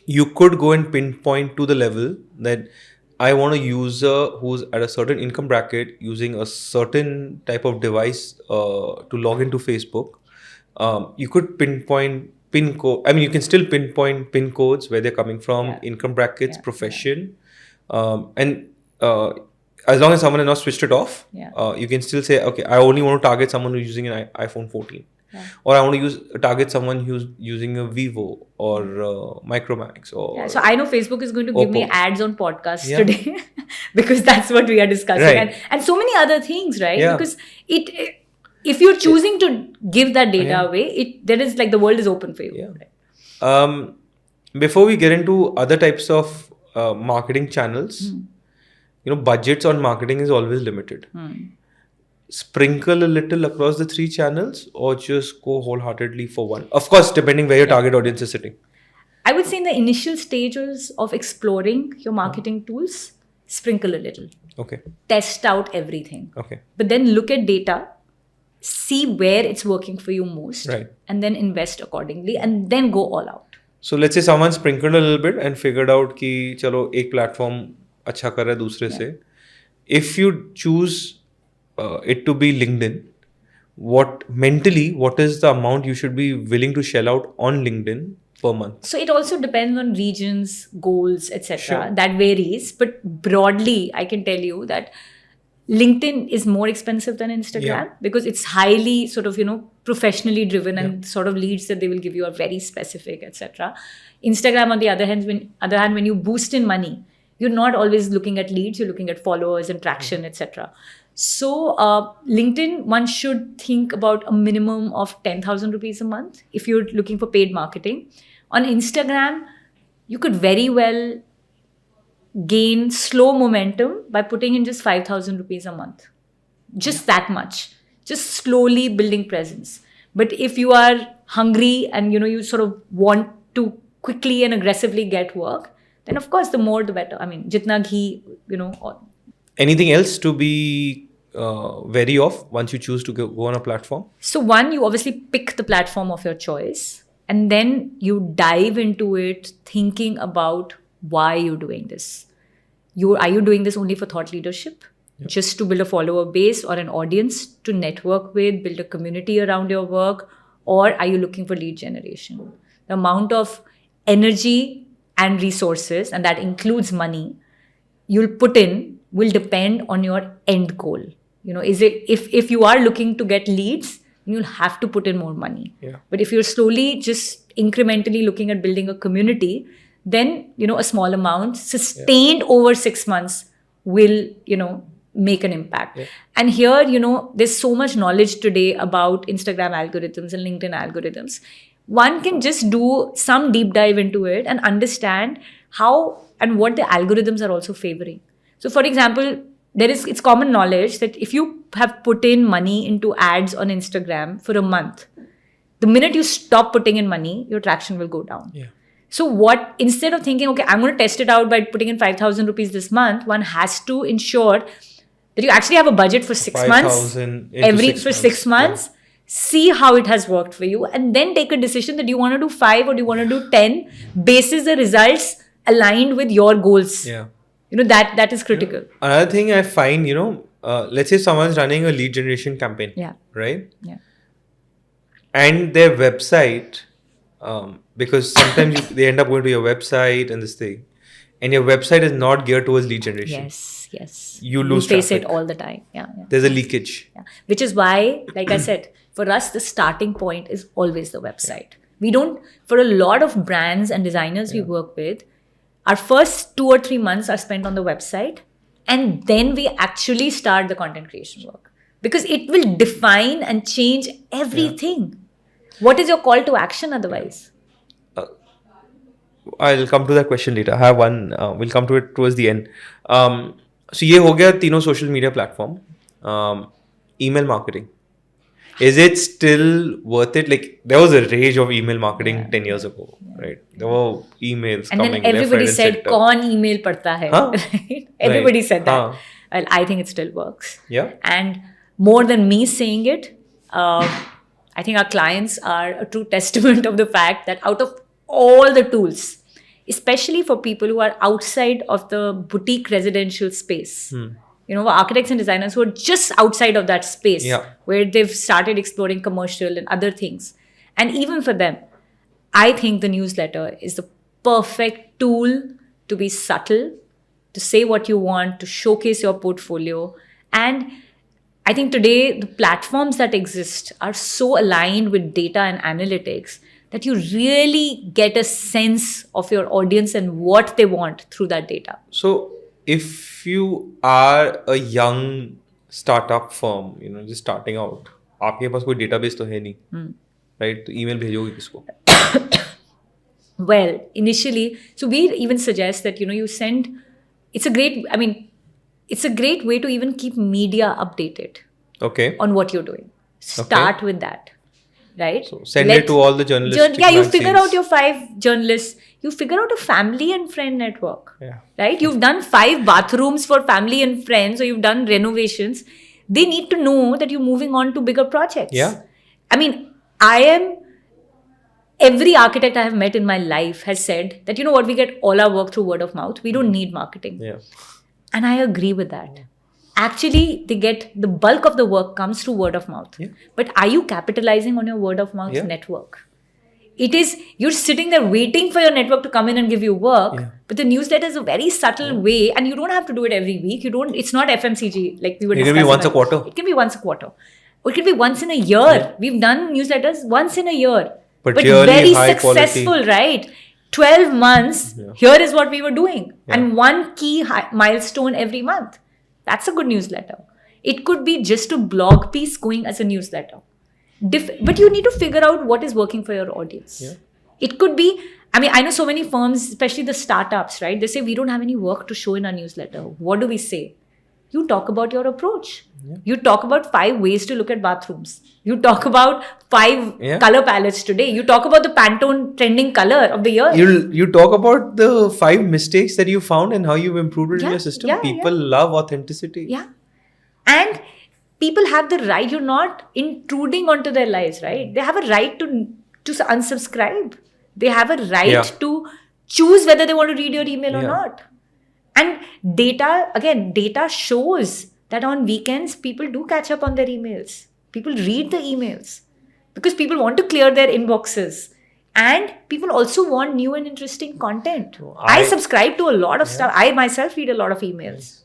You could go and pinpoint to the level that I want a user who's at a certain income bracket using a certain type of device to log into Facebook. You could pinpoint pin code. I mean, you can still pinpoint pin codes where they're coming from, income brackets, profession, and as long as someone has not switched it off, you can still say, okay, I only want to target someone who's using an iPhone 14. Or I want to target someone who's using a Vivo or Micromax. Or so I know Facebook is going to give me ads on podcasts today because that's what we are discussing. And so many other things, right? Because if you're choosing to give that data away, there is like the world is open for you. Right? Before we get into other types of marketing channels, budgets on marketing is always limited. Sprinkle a little across the 3 channels or just go wholeheartedly for one? Of course, depending where your target audience is sitting. I would say in the initial stages of exploring your marketing tools, sprinkle a little. Okay. Test out everything. Okay. But then look at data, see where it's working for you most, and then invest accordingly and then go all out. So let's say someone sprinkled a little bit and figured out कि चलो एक platform अच्छा कर रहा है दूसरे से. If you choose it to be LinkedIn, what is the amount you should be willing to shell out on LinkedIn per month? So it also depends on regions, goals, etc. That varies, but broadly I can tell you that LinkedIn is more expensive than Instagram because it's highly sort of professionally driven and sort of leads that they will give you are very specific, etc. Instagram on the other hand, when you boost in money, you're not always looking at leads, you're looking at followers and traction, etc. So LinkedIn, one should think about a minimum of 10,000 rupees a month if you're looking for paid marketing. On Instagram, you could very well gain slow momentum by putting in just 5,000 rupees a month. Just that much. Just slowly building presence. But if you are hungry and you sort of want to quickly and aggressively get work, then of course the more the better. I mean, jitna ghee, Anything else to be wary of once you choose to go on a platform? So one, you obviously pick the platform of your choice, and then you dive into it thinking about why you're doing this. Are you doing this only for thought leadership? Just to build a follower base or an audience to network with, build a community around your work, or are you looking for lead generation? The amount of energy and resources, and that includes money, you'll put in will depend on your end goal. Is it if you are looking to get leads, you'll have to put in more money. But if you're slowly just incrementally looking at building a community, then a small amount sustained over 6 months will make an impact. And here there's so much knowledge today about Instagram algorithms and LinkedIn algorithms. One can just do some deep dive into it and understand how and what the algorithms are also favoring. So for example, it's common knowledge that if you have put in money into ads on Instagram for a month, the minute you stop putting in money, your traction will go down. So instead of thinking, okay, I'm going to test it out by putting in 5,000 rupees this month, one has to ensure that you actually have a budget for 6 months. For 6 months, see how it has worked for you, and then take a decision that you want to do 5 or do you want to do 10 basis the results aligned with your goals. That is critical. Another thing I find, let's say someone's running a lead generation campaign, right? And their website, because sometimes they end up going to your website and this thing, and your website is not geared towards lead generation. Yes. You lose face traffic. It all the time. There's a leakage. Which is why, like I said, for us, the starting point is always the website. We don't, for a lot of brands and designers we work with, our first 2 or 3 months are spent on the website, and then we actually start the content creation work, because it will define and change everything. What is your call to action otherwise? I'll come to that question later. I have one. We'll come to it towards the end. So ये हो गया तीनों social media platform. Email marketing. Is it still worth it? Like, there was a rage of email marketing 10 years ago, right? There were emails and coming. And then everybody said, "Kaun email padta hai?" Right? Everybody said that. Well, I think it still works. And more than me saying it, I think our clients are a true testament of the fact that out of all the tools, especially for people who are outside of the boutique residential space, architects and designers who are just outside of that space, where they've started exploring commercial and other things. And even for them, I think the newsletter is the perfect tool to be subtle, to say what you want, to showcase your portfolio. And I think today the platforms that exist are so aligned with data and analytics that you really get a sense of your audience and what they want through that data. So if you are a young startup firm, just starting out, आपके पास कोई database तो है नहीं, right? तो email भेजोगे किसको? Well, initially, so we even suggest that, you send, it's a great way to even keep media updated on what you're doing. Start with that. Right? So send it to all the journalists. You figure out your 5 journalists. You figure out a family and friend network. Right? You've done 5 bathrooms for family and friends, or you've done renovations. They need to know that you're moving on to bigger projects. Every architect I have met in my life has said that, we get all our work through word of mouth. We don't need marketing. And I agree with that. Actually, the bulk of the work comes through word of mouth. But are you capitalizing on your word of mouth network? You're sitting there waiting for your network to come in and give you work. But the newsletter is a very subtle way, and you don't have to do it every week. It's not FMCG like we were discussing. It can be once a quarter. It can be once a quarter. Or it can be once in a year. We've done newsletters once in a year. But really very high successful, quality. Right? 12 months, here is what we were doing. And one key milestone every month. That's a good newsletter. It could be just a blog piece going as a newsletter. But you need to figure out what is working for your audience. It could be, I know so many firms, especially the startups, right? They say, we don't have any work to show in our newsletter. What do we say? You talk about your approach. You talk about 5 ways to look at bathrooms. You talk about 5 color palettes today. You talk about the Pantone trending color of the year. You talk about the 5 mistakes that you found and how you've improved it in your system. People love authenticity. And people have the right. You're not intruding onto their lives, right? They have a right to unsubscribe. They have a right to choose whether they want to read your email or not. And data shows that on weekends people do catch up on their emails. People read the emails because people want to clear their inboxes. And people also want new and interesting content. I subscribe to a lot of stuff. I myself read a lot of emails.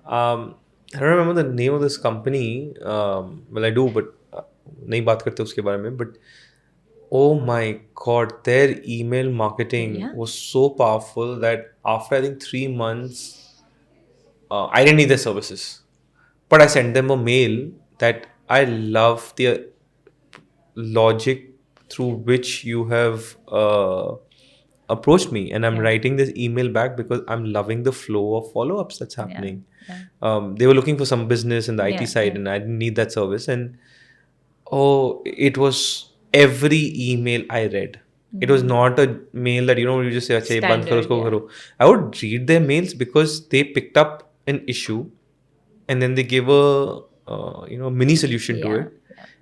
I don't remember the name of this company. Well, I do, but नहीं बात करते उसके बारे में. But oh my God, their email marketing was so powerful that after I think 3 months, I didn't need their services, but I sent them a mail that I love the logic through which you have approached me, and I'm writing this email back because I'm loving the flow of follow-ups that's happening. They were looking for some business in the IT side, and I didn't need that service. And it was every email I read. It was not a mail that, you just say, "Achha, band karo, usko karo." I would read their mails because they picked up an issue, and then they gave a mini solution to it.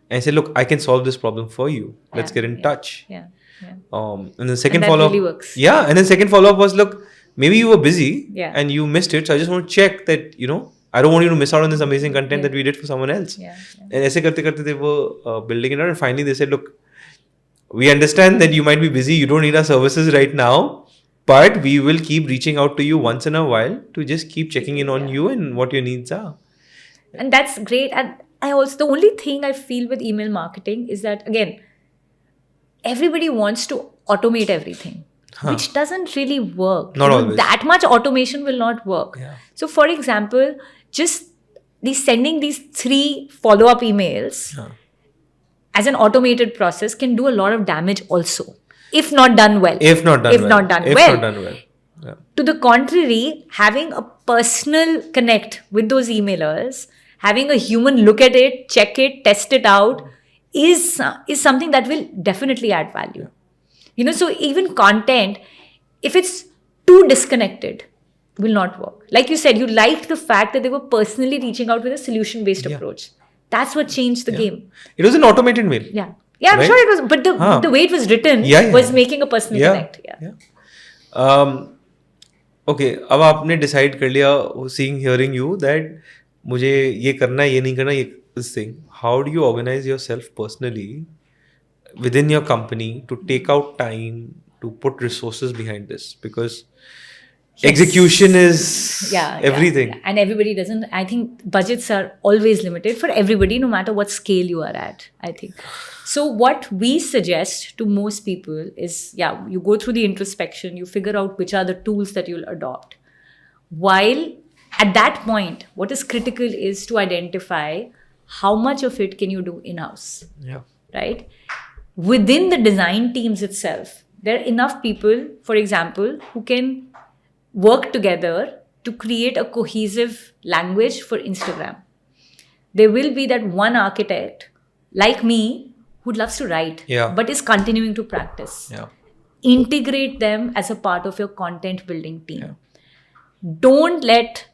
And I said, "Look, I can solve this problem for you. Let's get in touch." And the second follow-up, really works. And then second follow-up was, "Look, maybe you were busy and you missed it. So I just want to check that, I don't want you to miss out on this amazing content that we did for someone else." And aise karte they were building it out. And finally they said, "Look, we understand that you might be busy. You don't need our services right now. But we will keep reaching out to you once in a while to just keep checking in on you and what your needs are." And that's great. And the only thing I feel with email marketing is that, again, everybody wants to automate everything, which doesn't really work. Not always. That much automation will not work. So, for example, just sending these 3 follow-up emails as an automated process can do a lot of damage also, if not done well. If not done well. To the contrary, having a personal connect with those emailers, having a human look at it, check it, test it out, is something that will definitely add value. So even content, if it's too disconnected, will not work. Like you said, you liked the fact that they were personally reaching out with a solution-based approach. That's what changed the game. It was an automated mail. I'm sure it was, but the way it was written was making a personal connect. Okay, अब आपने decide कर लिया, hearing you, that मुझे ये करना है, ये नहीं करना, this thing. How do you organize yourself personally within your company to take out time to put resources behind this? Because execution is everything. And everybody doesn't. I think budgets are always limited for everybody, no matter what scale you are at, I think. So what we suggest to most people is, you go through the introspection, you figure out which are the tools that you'll adopt. While at that point, what is critical is to identify how much of it can you do in-house, right? Within the design teams itself, there are enough people, for example, who can work together to create a cohesive language for Instagram. There will be that one architect, like me, who loves to write, but is continuing to practice. Integrate them as a part of your content building team. Don't let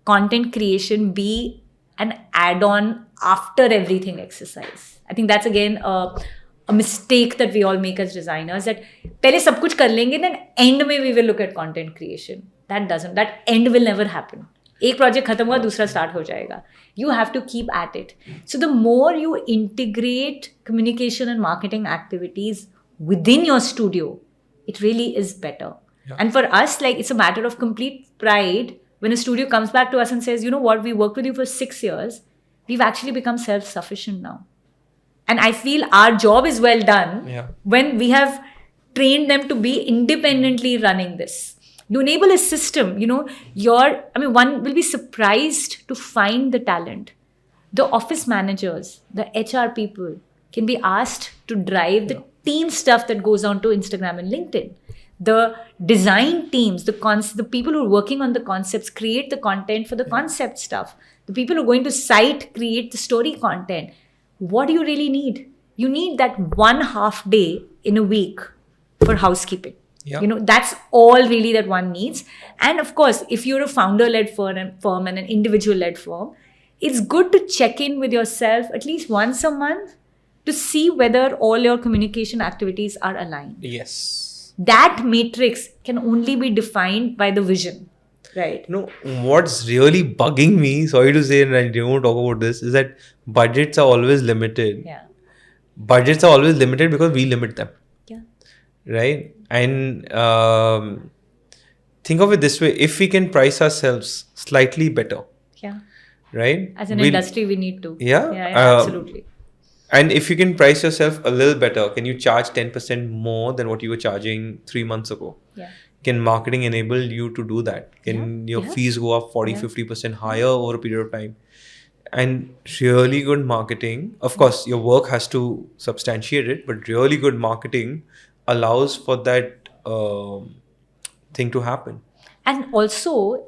content creation be an add-on after everything exercise. I think that's again a mistake that we all make as designers, that pehle sab kuch kar lenge, then end mein we will look at content creation. That end will never happen. एक project खत्म हुआ, दूसरा start हो जाएगा. You have to keep at it. So the more you integrate communication and marketing activities within your studio, it really is better. And for us, it's a matter of complete pride when a studio comes back to us and says, "You know what, we worked with you for 6 years. We've actually become self-sufficient now." And I feel our job is well done when we have trained them to be independently running this. You enable a system, one will be surprised to find the talent. The office managers, the HR people can be asked to drive the team stuff that goes on to Instagram and LinkedIn. The design teams, the people who are working on the concepts, create the content for the concept stuff. The people who are going to site, create the story content. What do you really need? You need that 1 half day in a week for housekeeping. That's all really that one needs. And of course, if you're a founder-led firm and an individual-led firm, it's good to check in with yourself at least once a month to see whether all your communication activities are aligned. Yes. That matrix can only be defined by the vision, right? No, what's really bugging me, sorry to say, and I don't want to talk about this, is that budgets are always limited. Yeah. Budgets are always limited because we limit them, Yeah. right? And think of it this way: if we can price ourselves slightly better, Yeah. right? As an we'll- industry, we need to. Yeah, Yeah, absolutely. And if you can price yourself a little better, can you charge 10% more than what you were charging 3 months ago? Yeah. Can marketing enable you to do that? Can your fees go up 40-50% higher over a period of time? And really good marketing, of course, your work has to substantiate it, but really good marketing allows for that thing to happen. And also,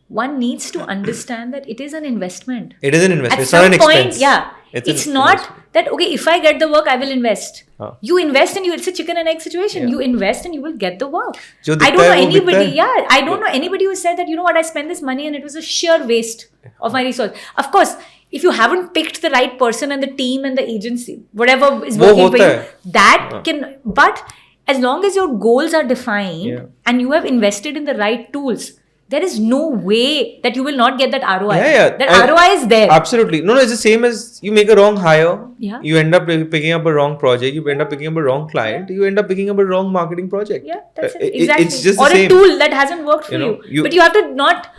one needs to understand that it is an investment. It is an investment. At It's not some an point, expense. yeah. It's an not investment. that, okay, if I get the work, I will invest. Huh. You invest and it's a chicken and egg situation. Yeah. You invest and you will get the work. Jo I dikhta don't know hai, wo bickta anybody, hai. I don't know anybody who said that, you know what, I spent this money and it was a sheer waste of my resource. Of course, if you haven't picked the right person and the team and the agency, whatever is Wo working for hota you, hai. that can, but as long as your goals are defined Yeah. and you have invested in the right tools, there is no way that you will not get that ROI. Yeah. That And ROI is there. Absolutely. No, it's the same as you make a wrong hire. Yeah. You end up picking up a wrong project. You end up picking up a wrong client. You end up picking up a wrong marketing project. Yeah, that's it. It- Exactly. It's just or the same. a tool that hasn't worked for You know, you. But you have to not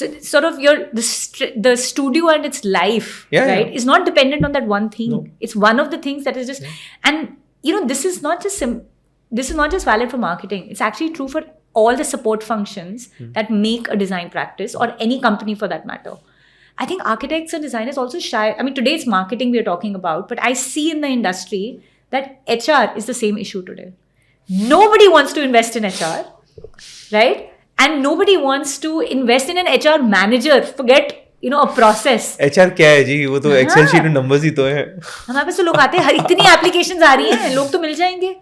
sort of the studio and its life, Yeah, right? yeah. Is not dependent on that one thing. No. It's one of the things that is just, and you know, this is not just valid for marketing. It's actually true for all the support functions that make a design practice or any company for that matter. I think architects and designers also shy. I mean, today it's marketing we are talking about, but I see in the industry that HR is the same issue today. Nobody wants to invest in HR, right? And nobody wants to invest in an HR manager. Forget, a process. HR क्या है जी? वो तो Excel sheet में numbers ही तो है. हमारे पास तो लोग आते हैं, इतनी एप्लीकेशंस आ रही हैं, लोग तो मिल जाएंगे.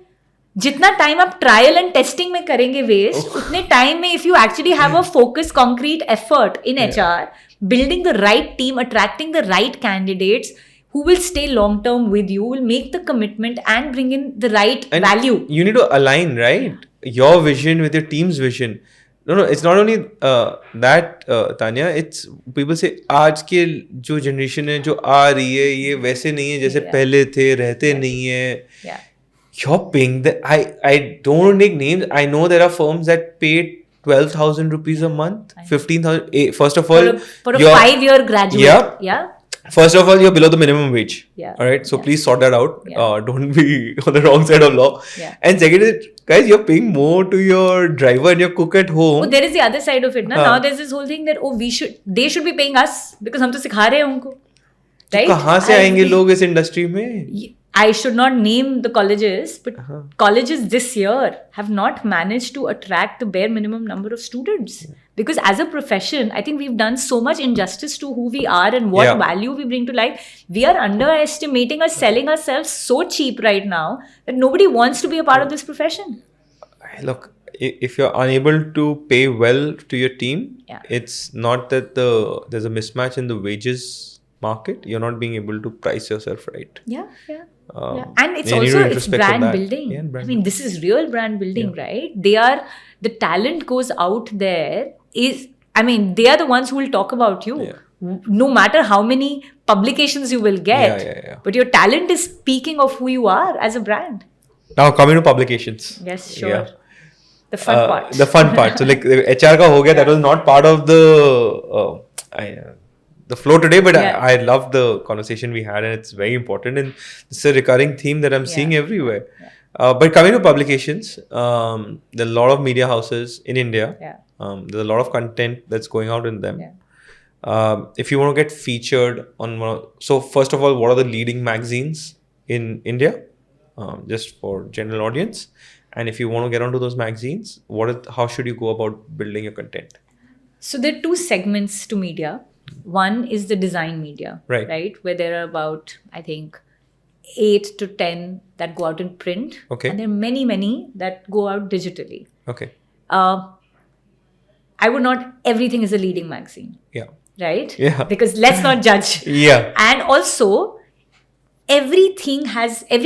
जितना टाइम आप ट्रायल एंड टेस्टिंग में करेंगे वेस्ट, उतने टाइम में if you actually have a focus concrete effort in HR, building the right team, attracting the right candidates who will stay long term with you, will make the commitment and bring in the right And value. You need to align, right? Your vision with your team's vision. No, it's not only that, Tanya. It's people say आज के जो generation है जो आ रही है ये वैसे नहीं है जैसे पहले थे, रहते नहीं है. Yeah. You're paying the I don't want to take names. I know there are firms that pay 12,000 rupees a month, 15,000. First of all, For a you're- 5-year graduate. Yeah. Yeah. First of all, you're below the minimum wage. Yeah. All right. So Yeah. please sort that out. Yeah. Don't be on the wrong side of law. Yeah. And second is, guys, you're paying more to your driver and your cook at home. Oh, there is the other side of it. Na? Now there's this whole thing that they should be paying us because हम तो सिखा रहे हैं उनको. Right? कहाँ से आएंगे लोग इस इंडस्ट्री में? I should not name the colleges, but colleges this year have not managed to attract the bare minimum number of students. Because as a profession, I think we've done so much injustice to who we are and what value we bring to life. We are underestimating or selling ourselves so cheap right now that nobody wants to be a part of this profession. Look, if you're unable to pay well to your team, it's not that there's a mismatch in the wages market. You're not being able to price yourself right. Yeah. And it's you need also to it's introspect on brand that. building. Yeah, brand I mean, this is real brand building, right? The talent goes out there they are the ones who will talk about you. No matter how many publications you will get. Yeah. But your talent is speaking of who you are as a brand. Now coming to publications. Yes, sure. Yeah. The fun part. The fun part. So like HR ka ho gaya, that was not part of the flow today, but I love the conversation we had and it's very important and it's a recurring theme that I'm seeing everywhere. But coming to publications, there are a lot of media houses in India. There's a lot of content that's going out in them. If you want to get featured on so first of all, what are the leading magazines in India? Just for general audience. And if you want to get onto those magazines, how should you go about building your content? So there are two segments to media. One is the design media, right? Where there are about, I think, 8 to 10 that go out in print. Okay. And there are many, many that go out digitally. Okay. I would not, everything is a leading magazine. Yeah. right? Yeah. Because let's not judge. Yeah. And also, every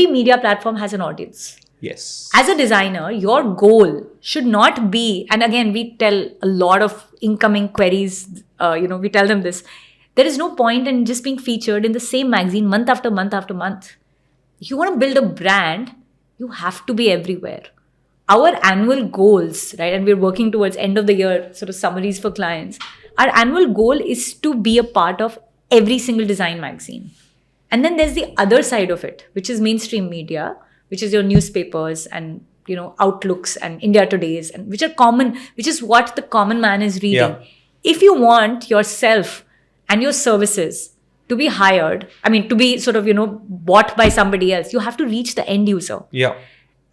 media platform has an audience. Yes. As a designer, your goal should not be, and again, we tell a lot of incoming queries, we tell them this. There is no point in just being featured in the same magazine month after month after month. If you want to build a brand, you have to be everywhere. Our annual goals, right, and we're working towards end of the year sort of summaries for clients. Our annual goal is to be a part of every single design magazine. And then there's the other side of it, which is mainstream media, which is your newspapers and outlooks and India Today's, and which are common, which is what the common man is reading. Yeah. If you want yourself and your services to be hired, to be sort of bought by somebody else, you have to reach the end user. Yeah.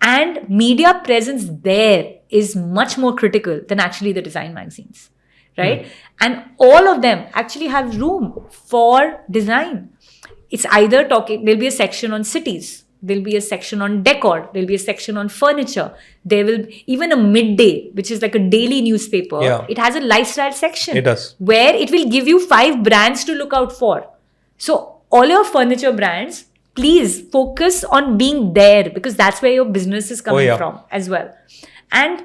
And media presence there is much more critical than actually the design magazines, right? And all of them actually have room for design. It's either there'll be a section on cities, there'll be a section on decor, there'll be a section on furniture, there will even a midday, which is like a daily newspaper. Yeah. It has a lifestyle section. It does. Where it will give you 5 brands to look out for. So all your furniture brands, please focus on being there, because that's where your business is coming from as well. And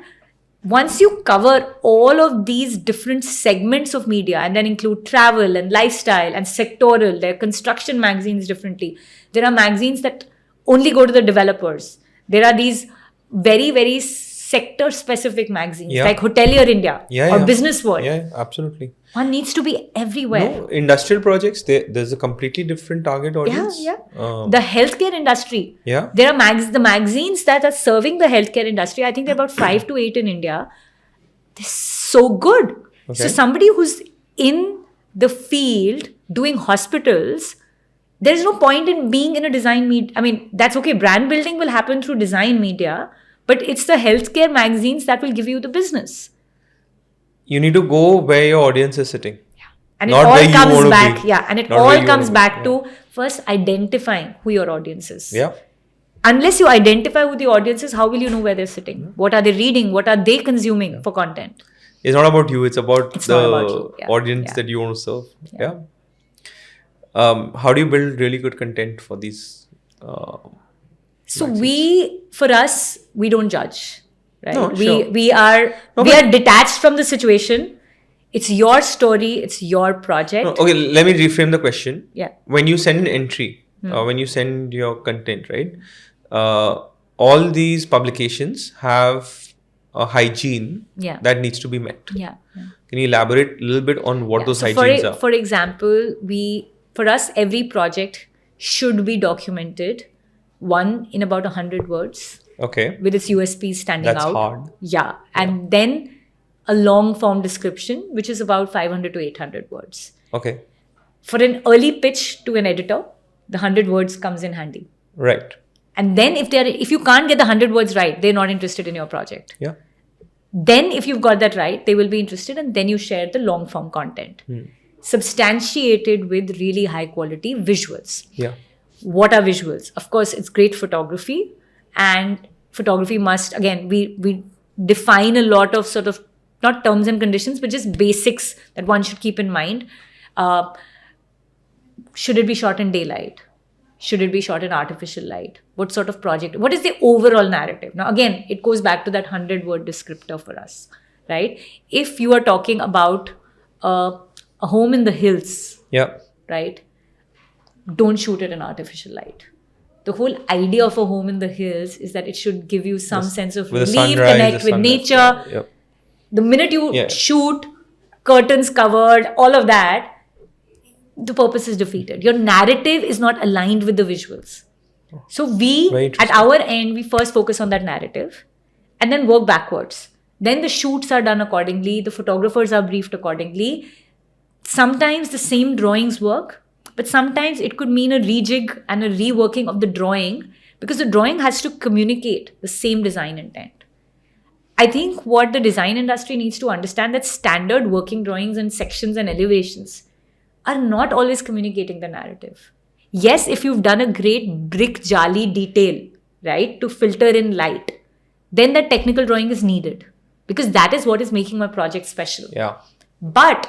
once you cover all of these different segments of media and then include travel and lifestyle and sectoral, there are construction magazines differently. There are magazines that only go to the developers. There are these very, very sector specific magazines like Hotelier India or Business World. Yeah, absolutely. One needs to be everywhere. No, industrial projects, there's a completely different target audience. Yeah. The healthcare industry. Yeah. There are the magazines that are serving the healthcare industry. I think there are about 5 to 8 in India. They're so good. Okay. So somebody who's in the field doing hospitals, there's no point in being in a design media. That's okay. Brand building will happen through design media, but it's the healthcare magazines that will give you the business. You need to go where your audience is sitting. Yeah. And not it all where comes you back. Be. Yeah. And it not all comes back to first identifying who your audience is. Yeah. Unless you identify who the audience is, how will you know where they're sitting? What are they reading? What are they consuming for content? It's not about you. It's about the Yeah. audience that you want to serve. Yeah. How do you build really good content for these? So for us, we don't judge. Right? No, sure. We are detached from the situation. It's your story. It's your project. No, okay, let me reframe the question. Yeah. When you send an entry, when you send your content, right? All these publications have a hygiene that needs to be met. Yeah. Can you elaborate a little bit on what those hygienes are? For example, for us, every project should be documented, one in about 100 words. Okay. With its USPs standing out. That's hard. Yeah. And then a long form description, which is about 500 to 800 words. Okay. For an early pitch to an editor, the 100 words comes in handy. Right. And then if you can't get the 100 words right, they're not interested in your project. Yeah. Then if you've got that right, they will be interested, and then you share the long form content. Substantiated with really high quality visuals. Yeah. What are visuals? Of course, it's great photography, and photography must, again, we define a lot of sort of, not terms and conditions, but just basics that one should keep in mind. Should it be shot in daylight? Should it be shot in artificial light? What sort of project? What is the overall narrative? Now, again, it goes back to that 100-word descriptor for us, right? If you are talking about a home in the hills, right? Don't shoot it in artificial light. The whole idea of a home in the hills is that it should give you some sense of relief, connect with nature. Yep. The minute you shoot, curtains covered, all of that, the purpose is defeated. Your narrative is not aligned with the visuals. So at our end, we first focus on that narrative and then work backwards. Then the shoots are done accordingly. The photographers are briefed accordingly. Sometimes the same drawings work, but sometimes it could mean a rejig and a reworking of the drawing, because the drawing has to communicate the same design intent. I think what the design industry needs to understand, that standard working drawings and sections and elevations are not always communicating the narrative. Yes, if you've done a great brick jali detail, right, to filter in light, then that technical drawing is needed, because that is what is making my project special. Yeah. But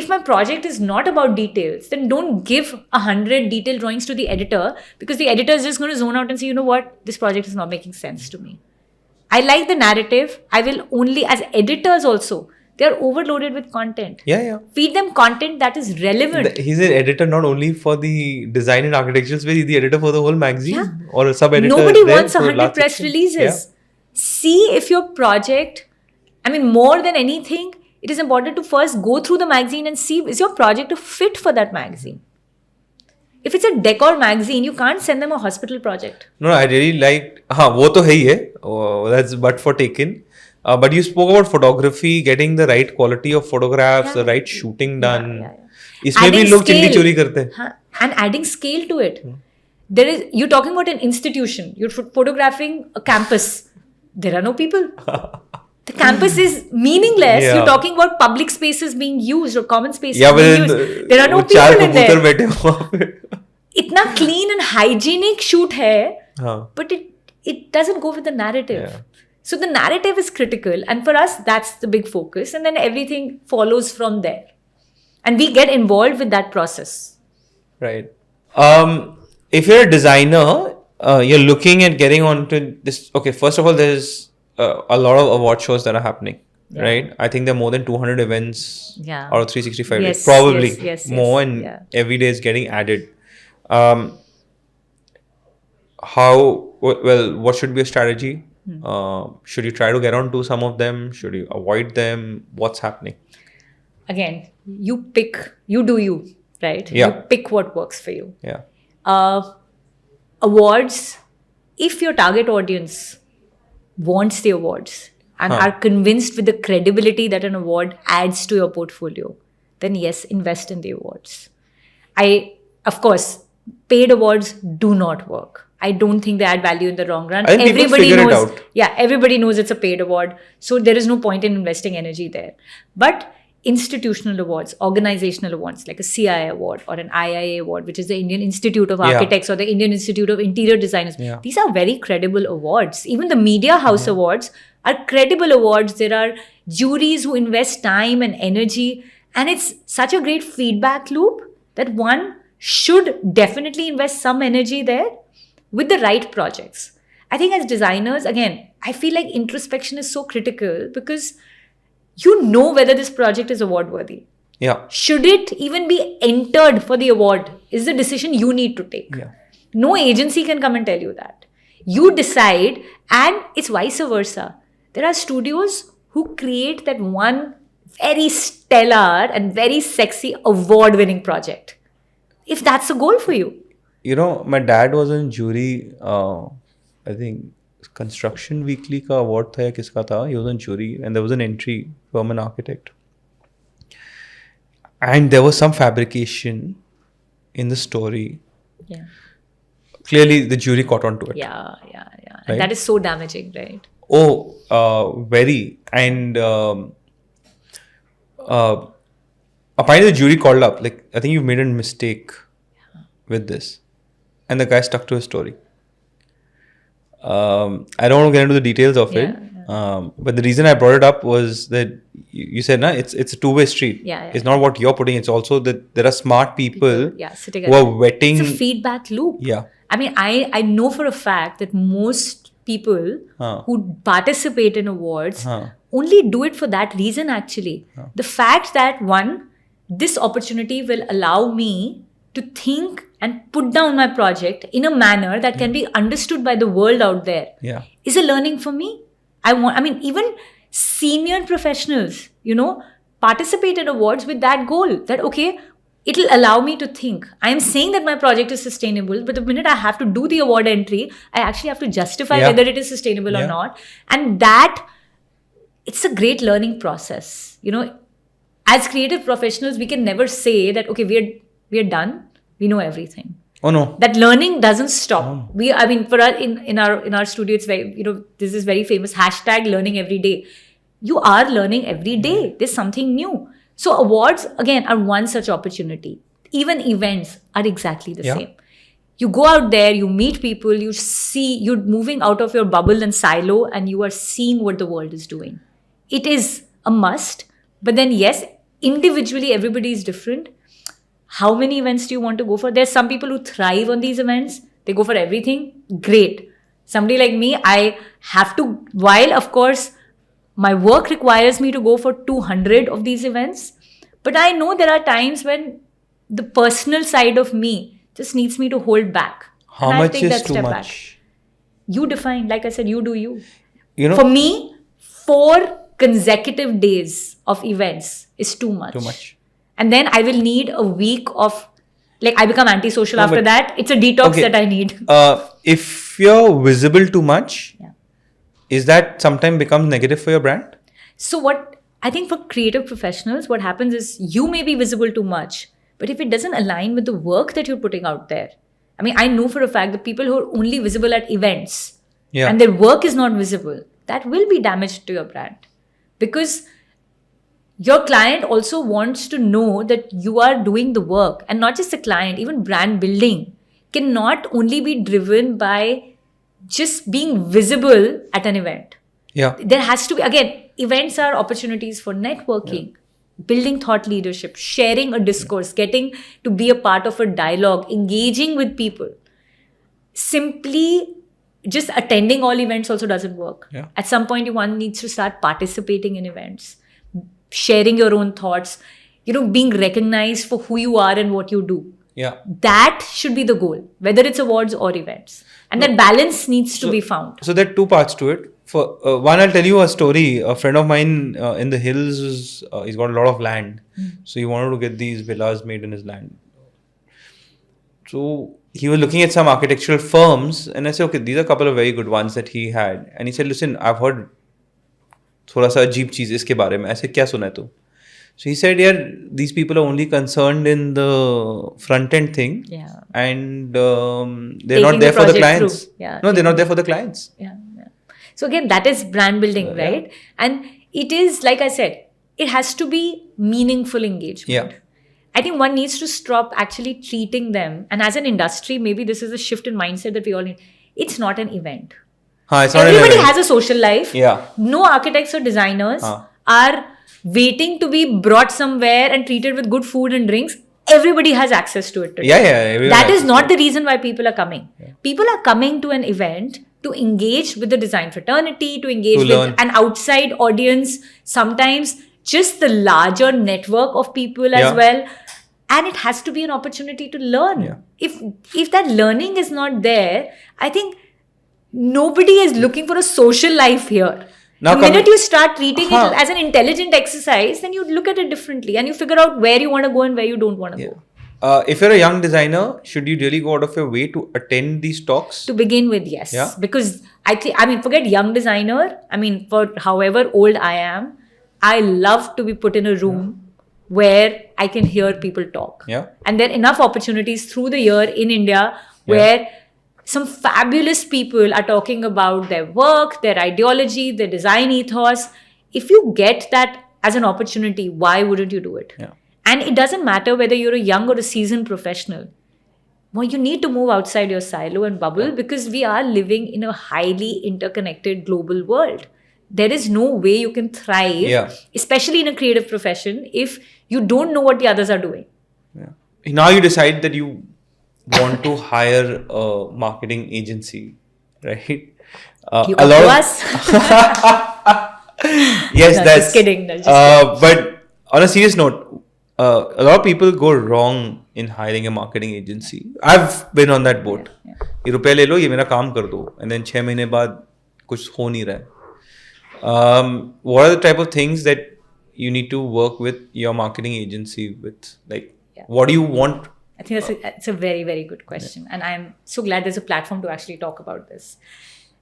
if my project is not about details, then don't give 100 detailed drawings to the editor, because the editor is just going to zone out and say, you know what, this project is not making sense to me. I like the narrative. I will only, as editors also, they are overloaded with content. Yeah. Feed them content that is relevant. He's an editor not only for the design and architectural space, he's the editor for the whole magazine. Yeah. Or a sub-editor. Nobody there wants for 100 press section. releases. Yeah. See if your project, I mean, more than anything, it is important to first go through the magazine and see, is your project a fit for that magazine? If it's a decor magazine, you can't send them a hospital project. No, I really liked. वो तो है ही है. Oh, that's but for taken. But you spoke about photography, getting the right quality of photographs, the right shooting done. इसमें भी लोग chilli चोरी करते हैं. हाँ, and adding scale to it. There is, you're talking about an institution. You're photographing a campus. There are no people. The campus is meaningless. Yeah. You're talking about public spaces being used or common spaces Yeah, being but used. There are no वो चार people in कबूतर there. बैठे हो वहाँ पे. इतना clean and hygienic shoot है, हाँ. but it doesn't go with the narrative. Yeah. So the narrative is critical, and for us, that's the big focus, and then everything follows from there. And we get involved with that process. Right. If you're a designer, you're looking at getting onto this. Okay, first of all, there's a lot of award shows that are happening, right? I think there are more than 200 events out of 365 days. Probably more, and every day is getting added. What should be a strategy? Should you try to get onto some of them? Should you avoid them? What's happening? Again, you pick, you do you, right? Yeah. You pick what works for you. Yeah. Awards, if your target audience wants the awards and are convinced with the credibility that an award adds to your portfolio, then yes, invest in the awards. Of course, paid awards do not work. I don't think they add value in the long run. I think people figure it out. Yeah, everybody knows it's a paid award. So there is no point in investing energy there. But institutional awards, organizational awards like a CII award or an IIA award, which is the Indian Institute of Architects or the Indian Institute of Interior Designers. Yeah. These are very credible awards. Even the Media House awards are credible awards. There are juries who invest time and energy. And it's such a great feedback loop that one should definitely invest some energy there with the right projects. I think as designers, again, I feel like introspection is so critical because you know whether this project is award worthy. Yeah. Should it even be entered for the award is the decision you need to take. Yeah. No agency can come and tell you that. You decide, and it's vice versa. There are studios who create that one very stellar and very sexy award-winning project. If that's a goal for you. You know, my dad was in jury, I think Construction Weekly ka award tha ya kiska tha. He was in jury and there was an entry from an architect. And there was some fabrication in the story. Yeah. Clearly, the jury caught on to it. Yeah. Right? And that is so damaging, right? Oh, very. And apparently the jury called up, like, I think you've made a mistake with this. And the guy stuck to his story. I don't want to get into the details of it. But the reason I brought it up was that you said, it's a two-way street. Yeah. It's not what you're putting. It's also that there are smart people sitting who are wetting. It's a feedback loop. Yeah. I mean, I know for a fact that most people who participate in awards only do it for that reason, actually. The fact that, one, this opportunity will allow me to think and put down my project in a manner that can be understood by the world out there is a learning for me. Even senior professionals, participate in awards with that goal that, okay, it'll allow me to think. I am saying that my project is sustainable, but the minute I have to do the award entry, I actually have to justify whether it is sustainable or not. And that, it's a great learning process. As creative professionals, we can never say that, okay, we are done. We know everything. Oh no. That learning doesn't stop. For us in our studio, it's very, this is very famous hashtag learning every day. You are learning every day. There's something new. So awards, again, are one such opportunity. Even events are exactly the same. You go out there, you meet people, you see, you're moving out of your bubble and silo, and you are seeing what the world is doing. It is a must. But then, yes, individually, everybody is different. How many events do you want to go for? There's some people who thrive on these events. They go for everything. Great. Somebody like me, I have to, while of course my work requires me to go for 200 of these events, but I know there are times when the personal side of me just needs me to hold back. How And I much take is that too step much? back. You define, like I said, you do you. You know, For me, 4 consecutive days of events is too much. too much. And then I will need a week of, like, I become antisocial No, after but- that. It's a detox Okay. that I need. If you're visible too much, Yeah. is that sometimes becomes negative for your brand? So what I think for creative professionals, what happens is you may be visible too much, but if it doesn't align with the work that you're putting out there, I mean, I know for a fact that people who are only visible at events Yeah. and their work is not visible, that will be damaged to your brand. Because your client also wants to know that you are doing the work, and not just the client, even brand building cannot only be driven by just being visible at an event. Yeah. There has to be, again, events are opportunities for networking, building thought leadership, sharing a discourse, getting to be a part of a dialogue, engaging with people. Simply just attending all events also doesn't work. Yeah. At some point, one needs to start participating in events, sharing your own thoughts, being recognized for who you are and what you do. Yeah. That should be the goal, whether it's awards or events. And that balance needs to be found. So there are 2 parts to it. For one, I'll tell you a story. A friend of mine in the hills, he's got a lot of land. So he wanted to get these villas made in his land. So he was looking at some architectural firms, and I said, okay, these are a couple of very good ones that he had. And he said, listen, I've heard थोड़ा सा अजीब चीज़ इसके बारे में, ऐसे क्या सुना है तू? So he said, yeah, these people are only concerned in the front end thing. Yeah. And they're Taking not there the for the project clients. through. Yeah. No, they're not there for the clients. Yeah. So again, that is brand building, right? And it is, like I said, it has to be meaningful engagement. Yeah. I think one needs to stop actually treating them. And as an industry, maybe this is a shift in mindset that we all need. It's not an event. It's not an Everybody event. has a social life. Yeah. No architects or designers are waiting to be brought somewhere and treated with good food and drinks. Everybody has access to it today. Yeah, everyone That has is not the reason why people are coming. People are coming to an event to engage with the design fraternity, to engage with learn. an outside audience, sometimes just the larger network of people as Yeah. well. And it has to be an opportunity to learn. Yeah. If that learning is not there, I think nobody is looking for a social life here. Now the minute you start treating it as an intelligent exercise, then you look at it differently and you figure out where you want to go and where you don't want to go. If you're a young designer, should you really go out of your way to attend these talks? To begin with, yes. Yeah. Because forget young designer. For however old I am, I love to be put in a room where I can hear people talk. Yeah. And there are enough opportunities through the year in India where some fabulous people are talking about their work, their ideology, their design ethos. If you get that as an opportunity, why wouldn't you do it? Yeah. And it doesn't matter whether you're a young or a seasoned professional. Well, you need to move outside your silo and bubble because we are living in a highly interconnected global world. There is no way you can thrive, especially in a creative profession, if you don't know what the others are doing. Yeah. Now you decide that you want to hire a marketing agency, right? You come to us. Yes, No, that's just kidding. No, just but on a serious note, a lot of people go wrong in hiring a marketing agency. I've been on that boat. ये रुपए ले लो, ये मेरा काम कर दो, and then 6 महीने बाद कुछ हो नहीं रहा है. What are the type of things that you need to work with your marketing agency with? Like, what do you want? I think that's a very, very good question. And I'm so glad there's a platform to actually talk about this.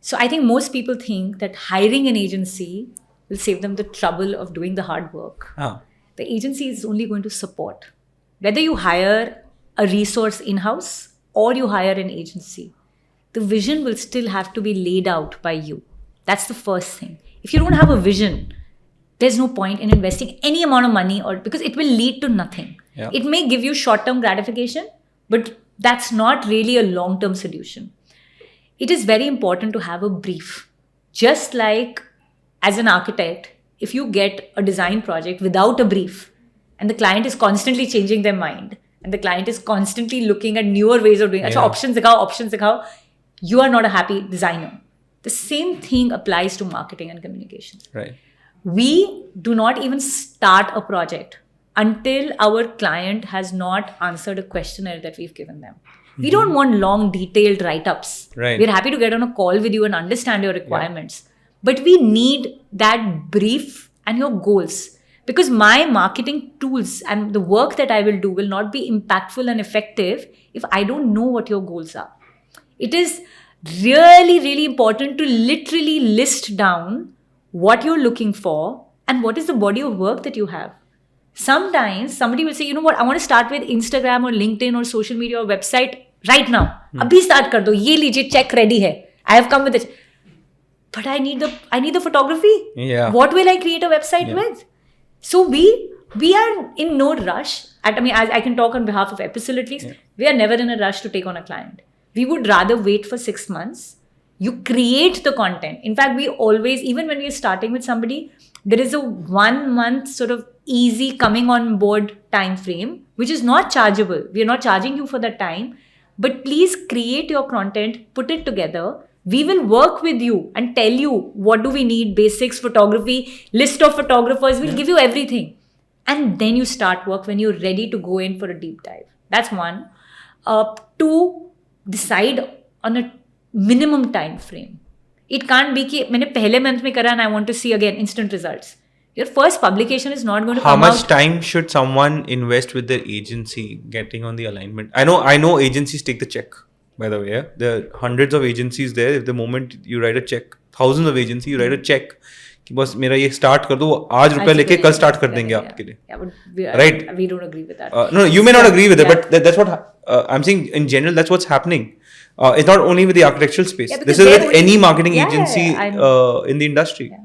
So I think most people think that hiring an agency will save them the trouble of doing the hard work. The agency is only going to support. Whether you hire a resource in-house or you hire an agency, the vision will still have to be laid out by you. That's the first thing. If you don't have a vision, there's no point in investing any amount of money because it will lead to nothing. Yeah. It may give you short-term gratification, but that's not really a long-term solution. It is very important to have a brief. Just like as an architect, if you get a design project without a brief, and the client is constantly changing their mind, and the client is constantly looking at newer ways of doing it. Yeah. Options dikhao. You are not a happy designer. The same thing applies to marketing and communications. Right. We do not even start a project until our client has not answered a questionnaire that we've given them. We don't want long, detailed write-ups. Right. We're happy to get on a call with you and understand your requirements. But we need that brief and your goals. Because my marketing tools and the work that I will do will not be impactful and effective if I don't know what your goals are. It is really, really important to literally list down what you're looking for and what is the body of work that you have. Sometimes somebody will say, you know what, I want to start with Instagram or LinkedIn or social media or website right now. Abhi start kar do. Ye lijiye, check ready hai. I have come with it. But I need the photography. Yeah. What will I create a website with? So we are in no rush. I can talk on behalf of Epistle at least. We are never in a rush to take on a client. We would rather wait for 6 months. You create the content. In fact, we always, even when we're starting with somebody, there is a 1 month sort of easy coming on board time frame, which is not chargeable. We are not charging you for that time. But please create your content, put it together. We will work with you and tell you what do we need, basics, photography, list of photographers. We'll give you everything. And then you start work when you're ready to go in for a deep dive. That's one. Two, decide on a minimum time frame. It can't be कि मैंने पहले month में करा and I want to see again instant results. Your first publication is not going to come out. How much time should someone invest with their agency getting on the alignment? I know agencies take the check, by the way. Yeah? There are hundreds of agencies there. If the moment you write a check, thousands of agencies, you write a check कि बस मेरा ये start कर दो, आज रुपया लेके कल start कर देंगे आपके लिए. Yeah, but Right. We don't agree with that. No, you may not agree with it, but that's what I'm saying. In general, that's what's happening. It's not only with the architectural space. Yeah, This because is they're with any marketing Yeah, agency I know. in the industry. Yeah.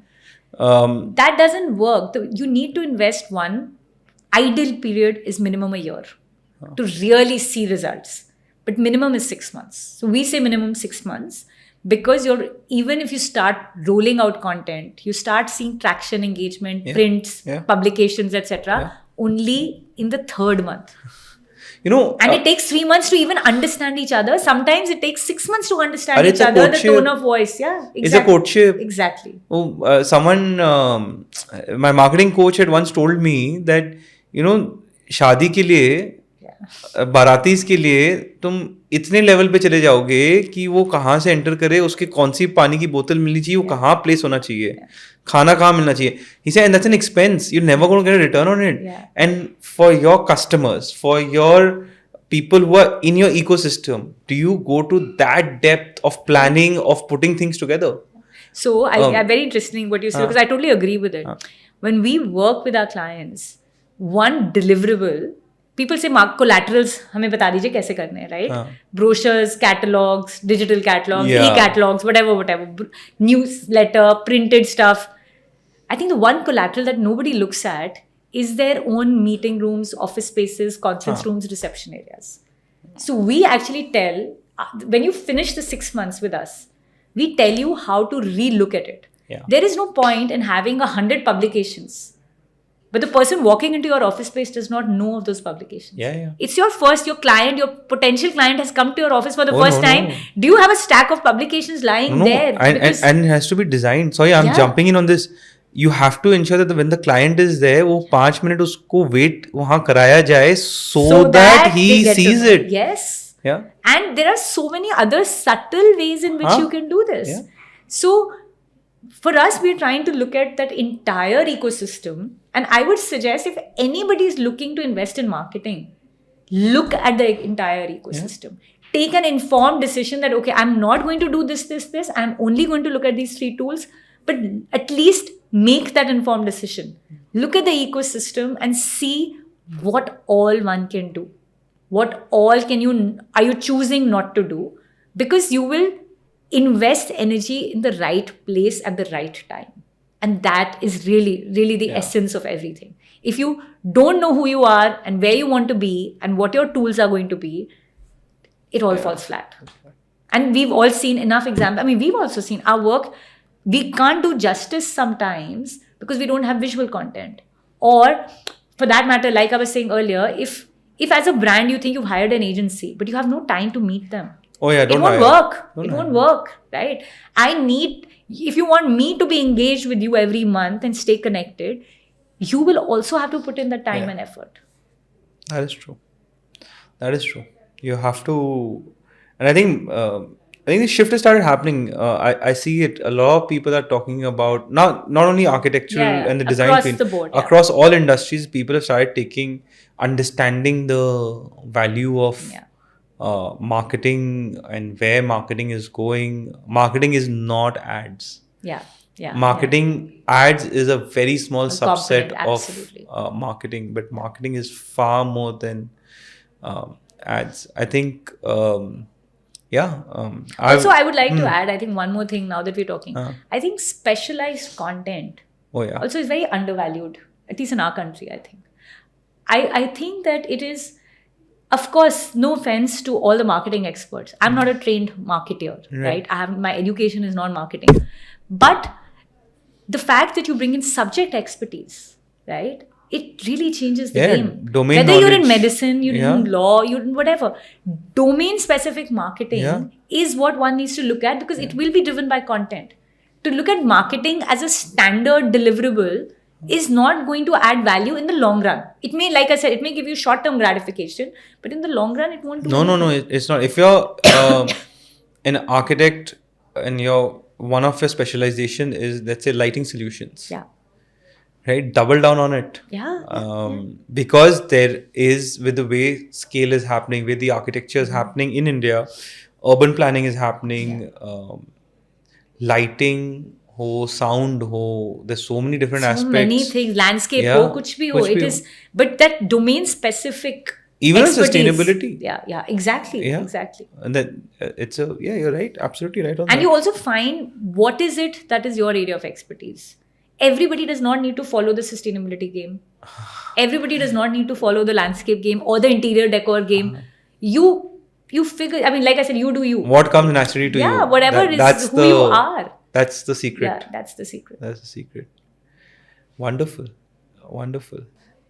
That doesn't work. You need to invest one. Ideal period is minimum a year to really see results. But minimum is 6 months. So we say minimum 6 months because even if you start rolling out content, you start seeing traction, engagement, prints, publications, etc. only in the 3rd month. And it takes 3 months to even understand each other. Sometimes it takes 6 months to understand each other, the tone of voice. Yeah, exactly. It's a courtship. Exactly. My marketing coach had once told me that, शादी के लिए, बारातीस के लिए तुम इतने level पे चले जाओगे कि वो कहाँ से एंटर करे, उसके कौन सी पानी की बोतल मिलनी चाहिए, वो कहाँ प्लेस होना चाहिए, खाना कहाँ मिलना चाहिए. He said, and that's an expense. You're never going to get a return on it. Yeah. And for your customers, for your people who are in your ecosystem, do you go to that depth of planning, of putting things together? So, very interesting what you said, because I totally agree with it. When we work with our clients, one deliverable, people say collaterals हमें बता दीजिए कैसे करने हैं, right? Brochures, catalogs, digital catalogs, e-catalogs, whatever, newsletter, printed stuff. I think the one collateral that nobody looks at is their own meeting rooms, office spaces, conference rooms, reception areas. So we actually tell, when you finish the 6 months with us, we tell you how to re-look at it. Yeah. There is no point in having 100 publications. But the person walking into your office space does not know of those publications. Yeah. It's your client, your potential client has come to your office for the first time. No. Do you have a stack of publications lying there? And it has to be designed. Sorry, I'm jumping in on this. You have to ensure that when the client is there, वो 5 minute उसको wait वहाँ कराया जाए so that he sees it. Yes. Yeah. And there are so many other subtle ways in which you can do this. Yeah. So for us, we're trying to look at that entire ecosystem. And I would suggest if anybody is looking to invest in marketing, look at the entire ecosystem. Take an informed decision that, okay, I'm not going to do this. I'm only going to look at these 3 tools. But at least make that informed decision. Look at the ecosystem and see what all one can do. What all are you choosing not to do? Because you will invest energy in the right place at the right time. And that is really, really the essence of everything. If you don't know who you are and where you want to be and what your tools are going to be, it all falls flat. And we've all seen enough examples. I mean, we've also seen our work. We can't do justice sometimes because we don't have visual content. Or for that matter, like I was saying earlier, if as a brand you think you've hired an agency, but you have no time to meet them, Oh yeah, it don't won't hire. work. Don't It hire. won't work, right? If you want me to be engaged with you every month and stay connected, you will also have to put in the time Yeah. and effort. That is true. That is true. You have to, and I think the shift has started happening. I see it. A lot of people are talking about not only architectural Yeah, and the design across field, the board, yeah. across all industries. People have started understanding the value of Yeah. marketing and where marketing is going. Marketing is not ads. Yeah. Yeah. Marketing ads is a very small subset component, of absolutely. marketing, but marketing is far more than ads. I think, Also, I would like to add, I think one more thing now that we're talking. Uh. I think specialized content oh yeah, also is very undervalued, at least in our country, I think. I think that it is, of course, no offense to all the marketing experts. I'm not a trained marketer, right? My education is not marketing. But the fact that you bring in subject expertise, right? It really changes the Yeah, game. domain Whether you're in knowledge. medicine, you're Yeah. in law, you're in whatever. Domain specific marketing Yeah. is what one needs to look at because it will be driven by content. To look at marketing as a standard deliverable is not going to add value in the long run. It may, like I said, it may give you short term gratification, but in the long run, it won't do no, it's not. If you're an architect and one of your specialization is, let's say, lighting solutions, Yeah. right? Double down on it. Yeah. Because there is, with the way scale is happening, with the architecture is happening in India, urban planning is happening, lighting ho, sound ho, there's so many different So aspects. many things, landscape Yeah, ho, kuch bhi ho. kuch It bhi is, but that domain specific Even in expertise. sustainability. Yeah, exactly. Yeah. Exactly. And then you're right, absolutely right on And that. you also find what is it that is your area of expertise. Everybody does not need to follow the sustainability game. Everybody does not need to follow the landscape game or the interior decor game. You figure, I mean, like I said, you do you. What comes naturally to you? Yeah, whatever that's is who you are. That's the secret. Yeah, that's the secret. That's the secret. Wonderful. Wonderful.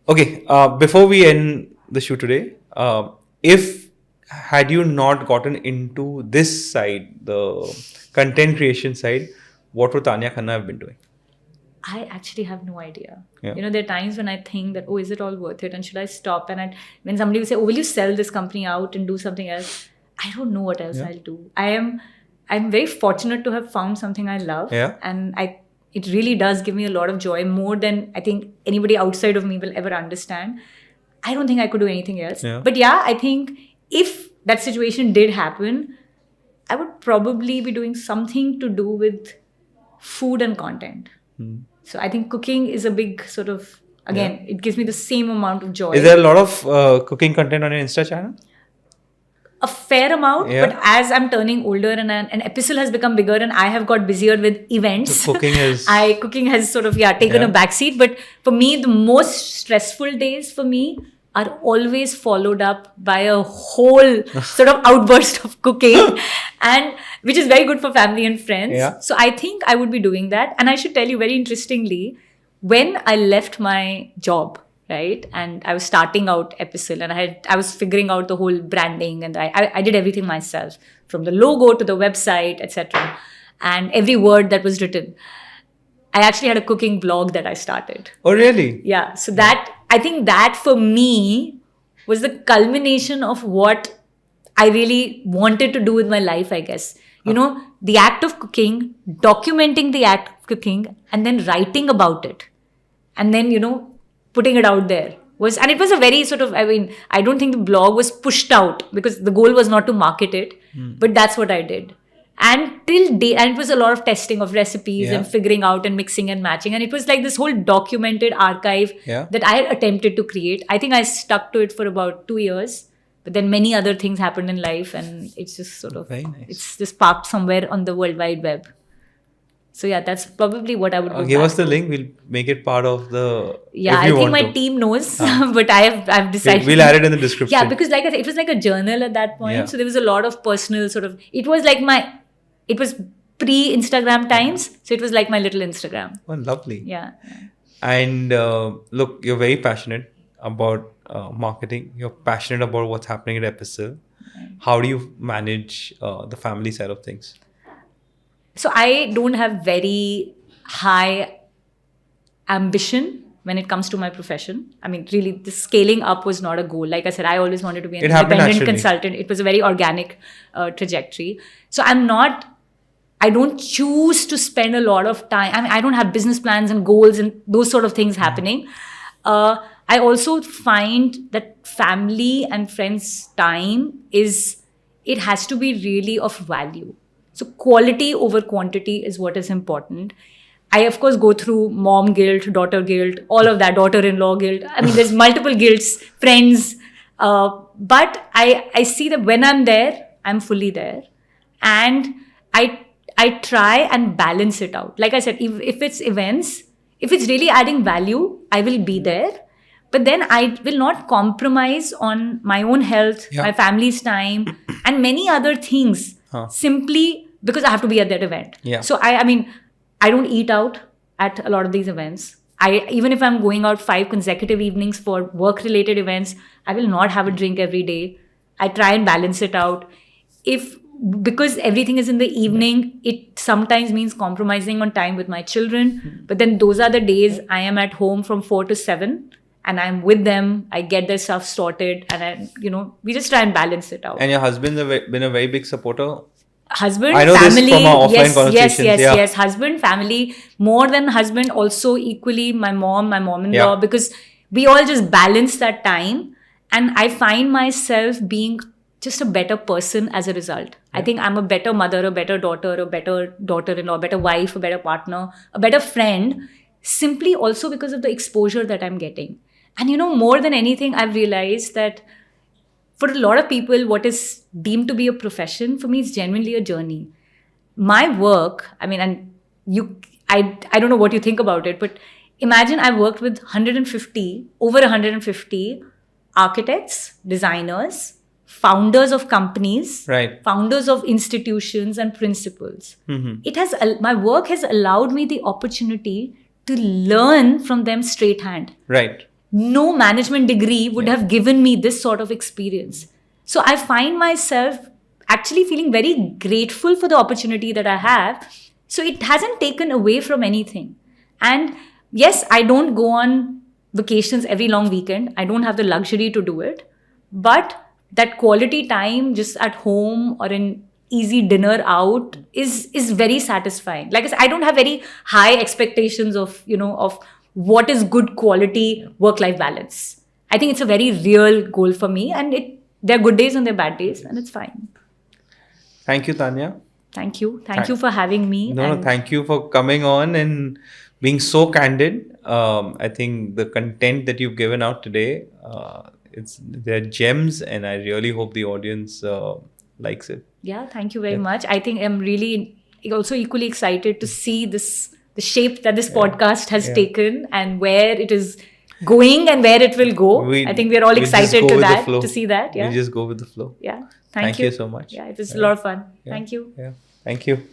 Okay, before we end the shoot today, if had you not gotten into this side, the content creation side, what would Tanya Khanna have been doing? I actually have no idea. Yeah. You know, there are times when I think that, oh, is it all worth it? And should I stop? And when somebody will say, oh, will you sell this company out and do something else? I don't know what else Yeah. I'll do. I'm very fortunate to have found something I love. Yeah. And it really does give me a lot of joy, more than I think anybody outside of me will ever understand. I don't think I could do anything else. Yeah. But yeah, I think if that situation did happen, I would probably be doing something to do with food and content. So I think cooking is a big sort of, again, it gives me the same amount of joy. Is there a lot of cooking content on your Insta channel? A fair amount, Yeah. but as I'm turning older and an episode has become bigger and I have got busier with events, So cooking is- cooking has sort of taken Yeah. a backseat. But for me, the most stressful days for me are always followed up by a whole sort of outburst of cooking, and which is very good for family and friends. Yeah. So I think I would be doing that. And I should tell you very interestingly, when I left my job, right, and I was starting out Epistle, and I was figuring out the whole branding, and I did everything myself, from the logo to the website, etc., and every word that was written. I actually had a cooking blog that I started. Oh, really? Yeah. So I think that for me was the culmination of what I really wanted to do with my life, I guess. You know, the act of cooking, documenting the act of cooking, and then writing about it. And then, putting it out there. And it was a very sort of, I don't think the blog was pushed out because the goal was not to market it, but that's what I did. And and it was a lot of testing of recipes Yeah. and figuring out and mixing and matching. And it was like this whole documented archive Yeah. that I had attempted to create. I think I stuck to it for about 2 years, but then many other things happened in life and it's just sort of, Very nice. it's just parked somewhere on the World Wide Web. So yeah, that's probably what I would do. Give back us the to. link. We'll make it part of the. Yeah, if I you think want my to. team knows, but I've decided. We'll add it in the description. Yeah, because like I said, it was like a journal at that point. Yeah. So there was a lot of personal sort of, it was pre-Instagram times. So it was like my little Instagram. Oh, lovely. Yeah. And look, you're very passionate. about marketing. You're passionate about what's happening at Epistle. How do you manage the family side of things? So I don't have very high ambition when it comes to my profession. I mean, really, the scaling up was not a goal. Like I said, I always wanted to be an It happened independent naturally. consultant. It was a very organic trajectory. So I don't choose to spend a lot of time. I mean, I don't have business plans and goals and those sort of things happening. I also find that family and friends' time it has to be really of value. So quality over quantity is what is important. I, of course, go through mom guilt, daughter guilt, all of that, daughter-in-law guilt. I mean, there's multiple guilts, friends. But I see that when I'm there, I'm fully there. And I try and balance it out. Like I said, if it's events, if it's really adding value, I will be there. But then I will not compromise on my own health, Yeah. my family's time, and many other things simply because I have to be at that event. Yeah. So I mean, I don't eat out at a lot of these events. Even if I'm going out 5 consecutive evenings for work-related events, I will not have a drink every day. I try and balance it out. Because everything is in the evening, it sometimes means compromising on time with my children. But then those are the days I am at home from 4 to 7 and I'm with them. I get their stuff sorted and we just try and balance it out. And your husband's been a very big supporter. Husband, I know this family, from our offline yes, conversations, yeah. yes. Husband, family, more than husband, also equally my mom-in-law, Yeah. because we all just balance that time. And I find myself being just a better person as a result. I think I'm a better mother, a better daughter, a better daughter-in-law, a better wife, a better partner, a better friend, simply also because of the exposure that I'm getting. And more than anything, I've realized that for a lot of people, what is deemed to be a profession, for me, is genuinely a journey. My work, I mean, and I don't know what you think about it, but imagine I've worked with over 150 architects, designers, founders of companies, Right. founders of institutions and principals. My work has allowed me the opportunity to learn from them straight hand. Right. No management degree would have given me this sort of experience. So I find myself actually feeling very grateful for the opportunity that I have. So it hasn't taken away from anything. And yes, I don't go on vacations every long weekend. I don't have the luxury to do it. But that quality time just at home or an easy dinner out is very satisfying. Like I said, I don't have very high expectations of what is good quality work-life balance. I think it's a very real goal for me, and there are good days and there are bad days, and it's fine. Thank you, Tanya. Thank you. Thank you for having me. No, thank you for coming on and being so candid. I think the content that you've given out today, they're gems, and I really hope the audience likes it. Yeah, thank you very much. I think I'm really also equally excited to see the shape that this podcast has taken and where it is going and where it will go. I think we're all excited to see that. Yeah. We just go with the flow. Yeah. Thank you so much. Yeah, it was a lot of fun. Yeah. Thank you. Yeah. Thank you.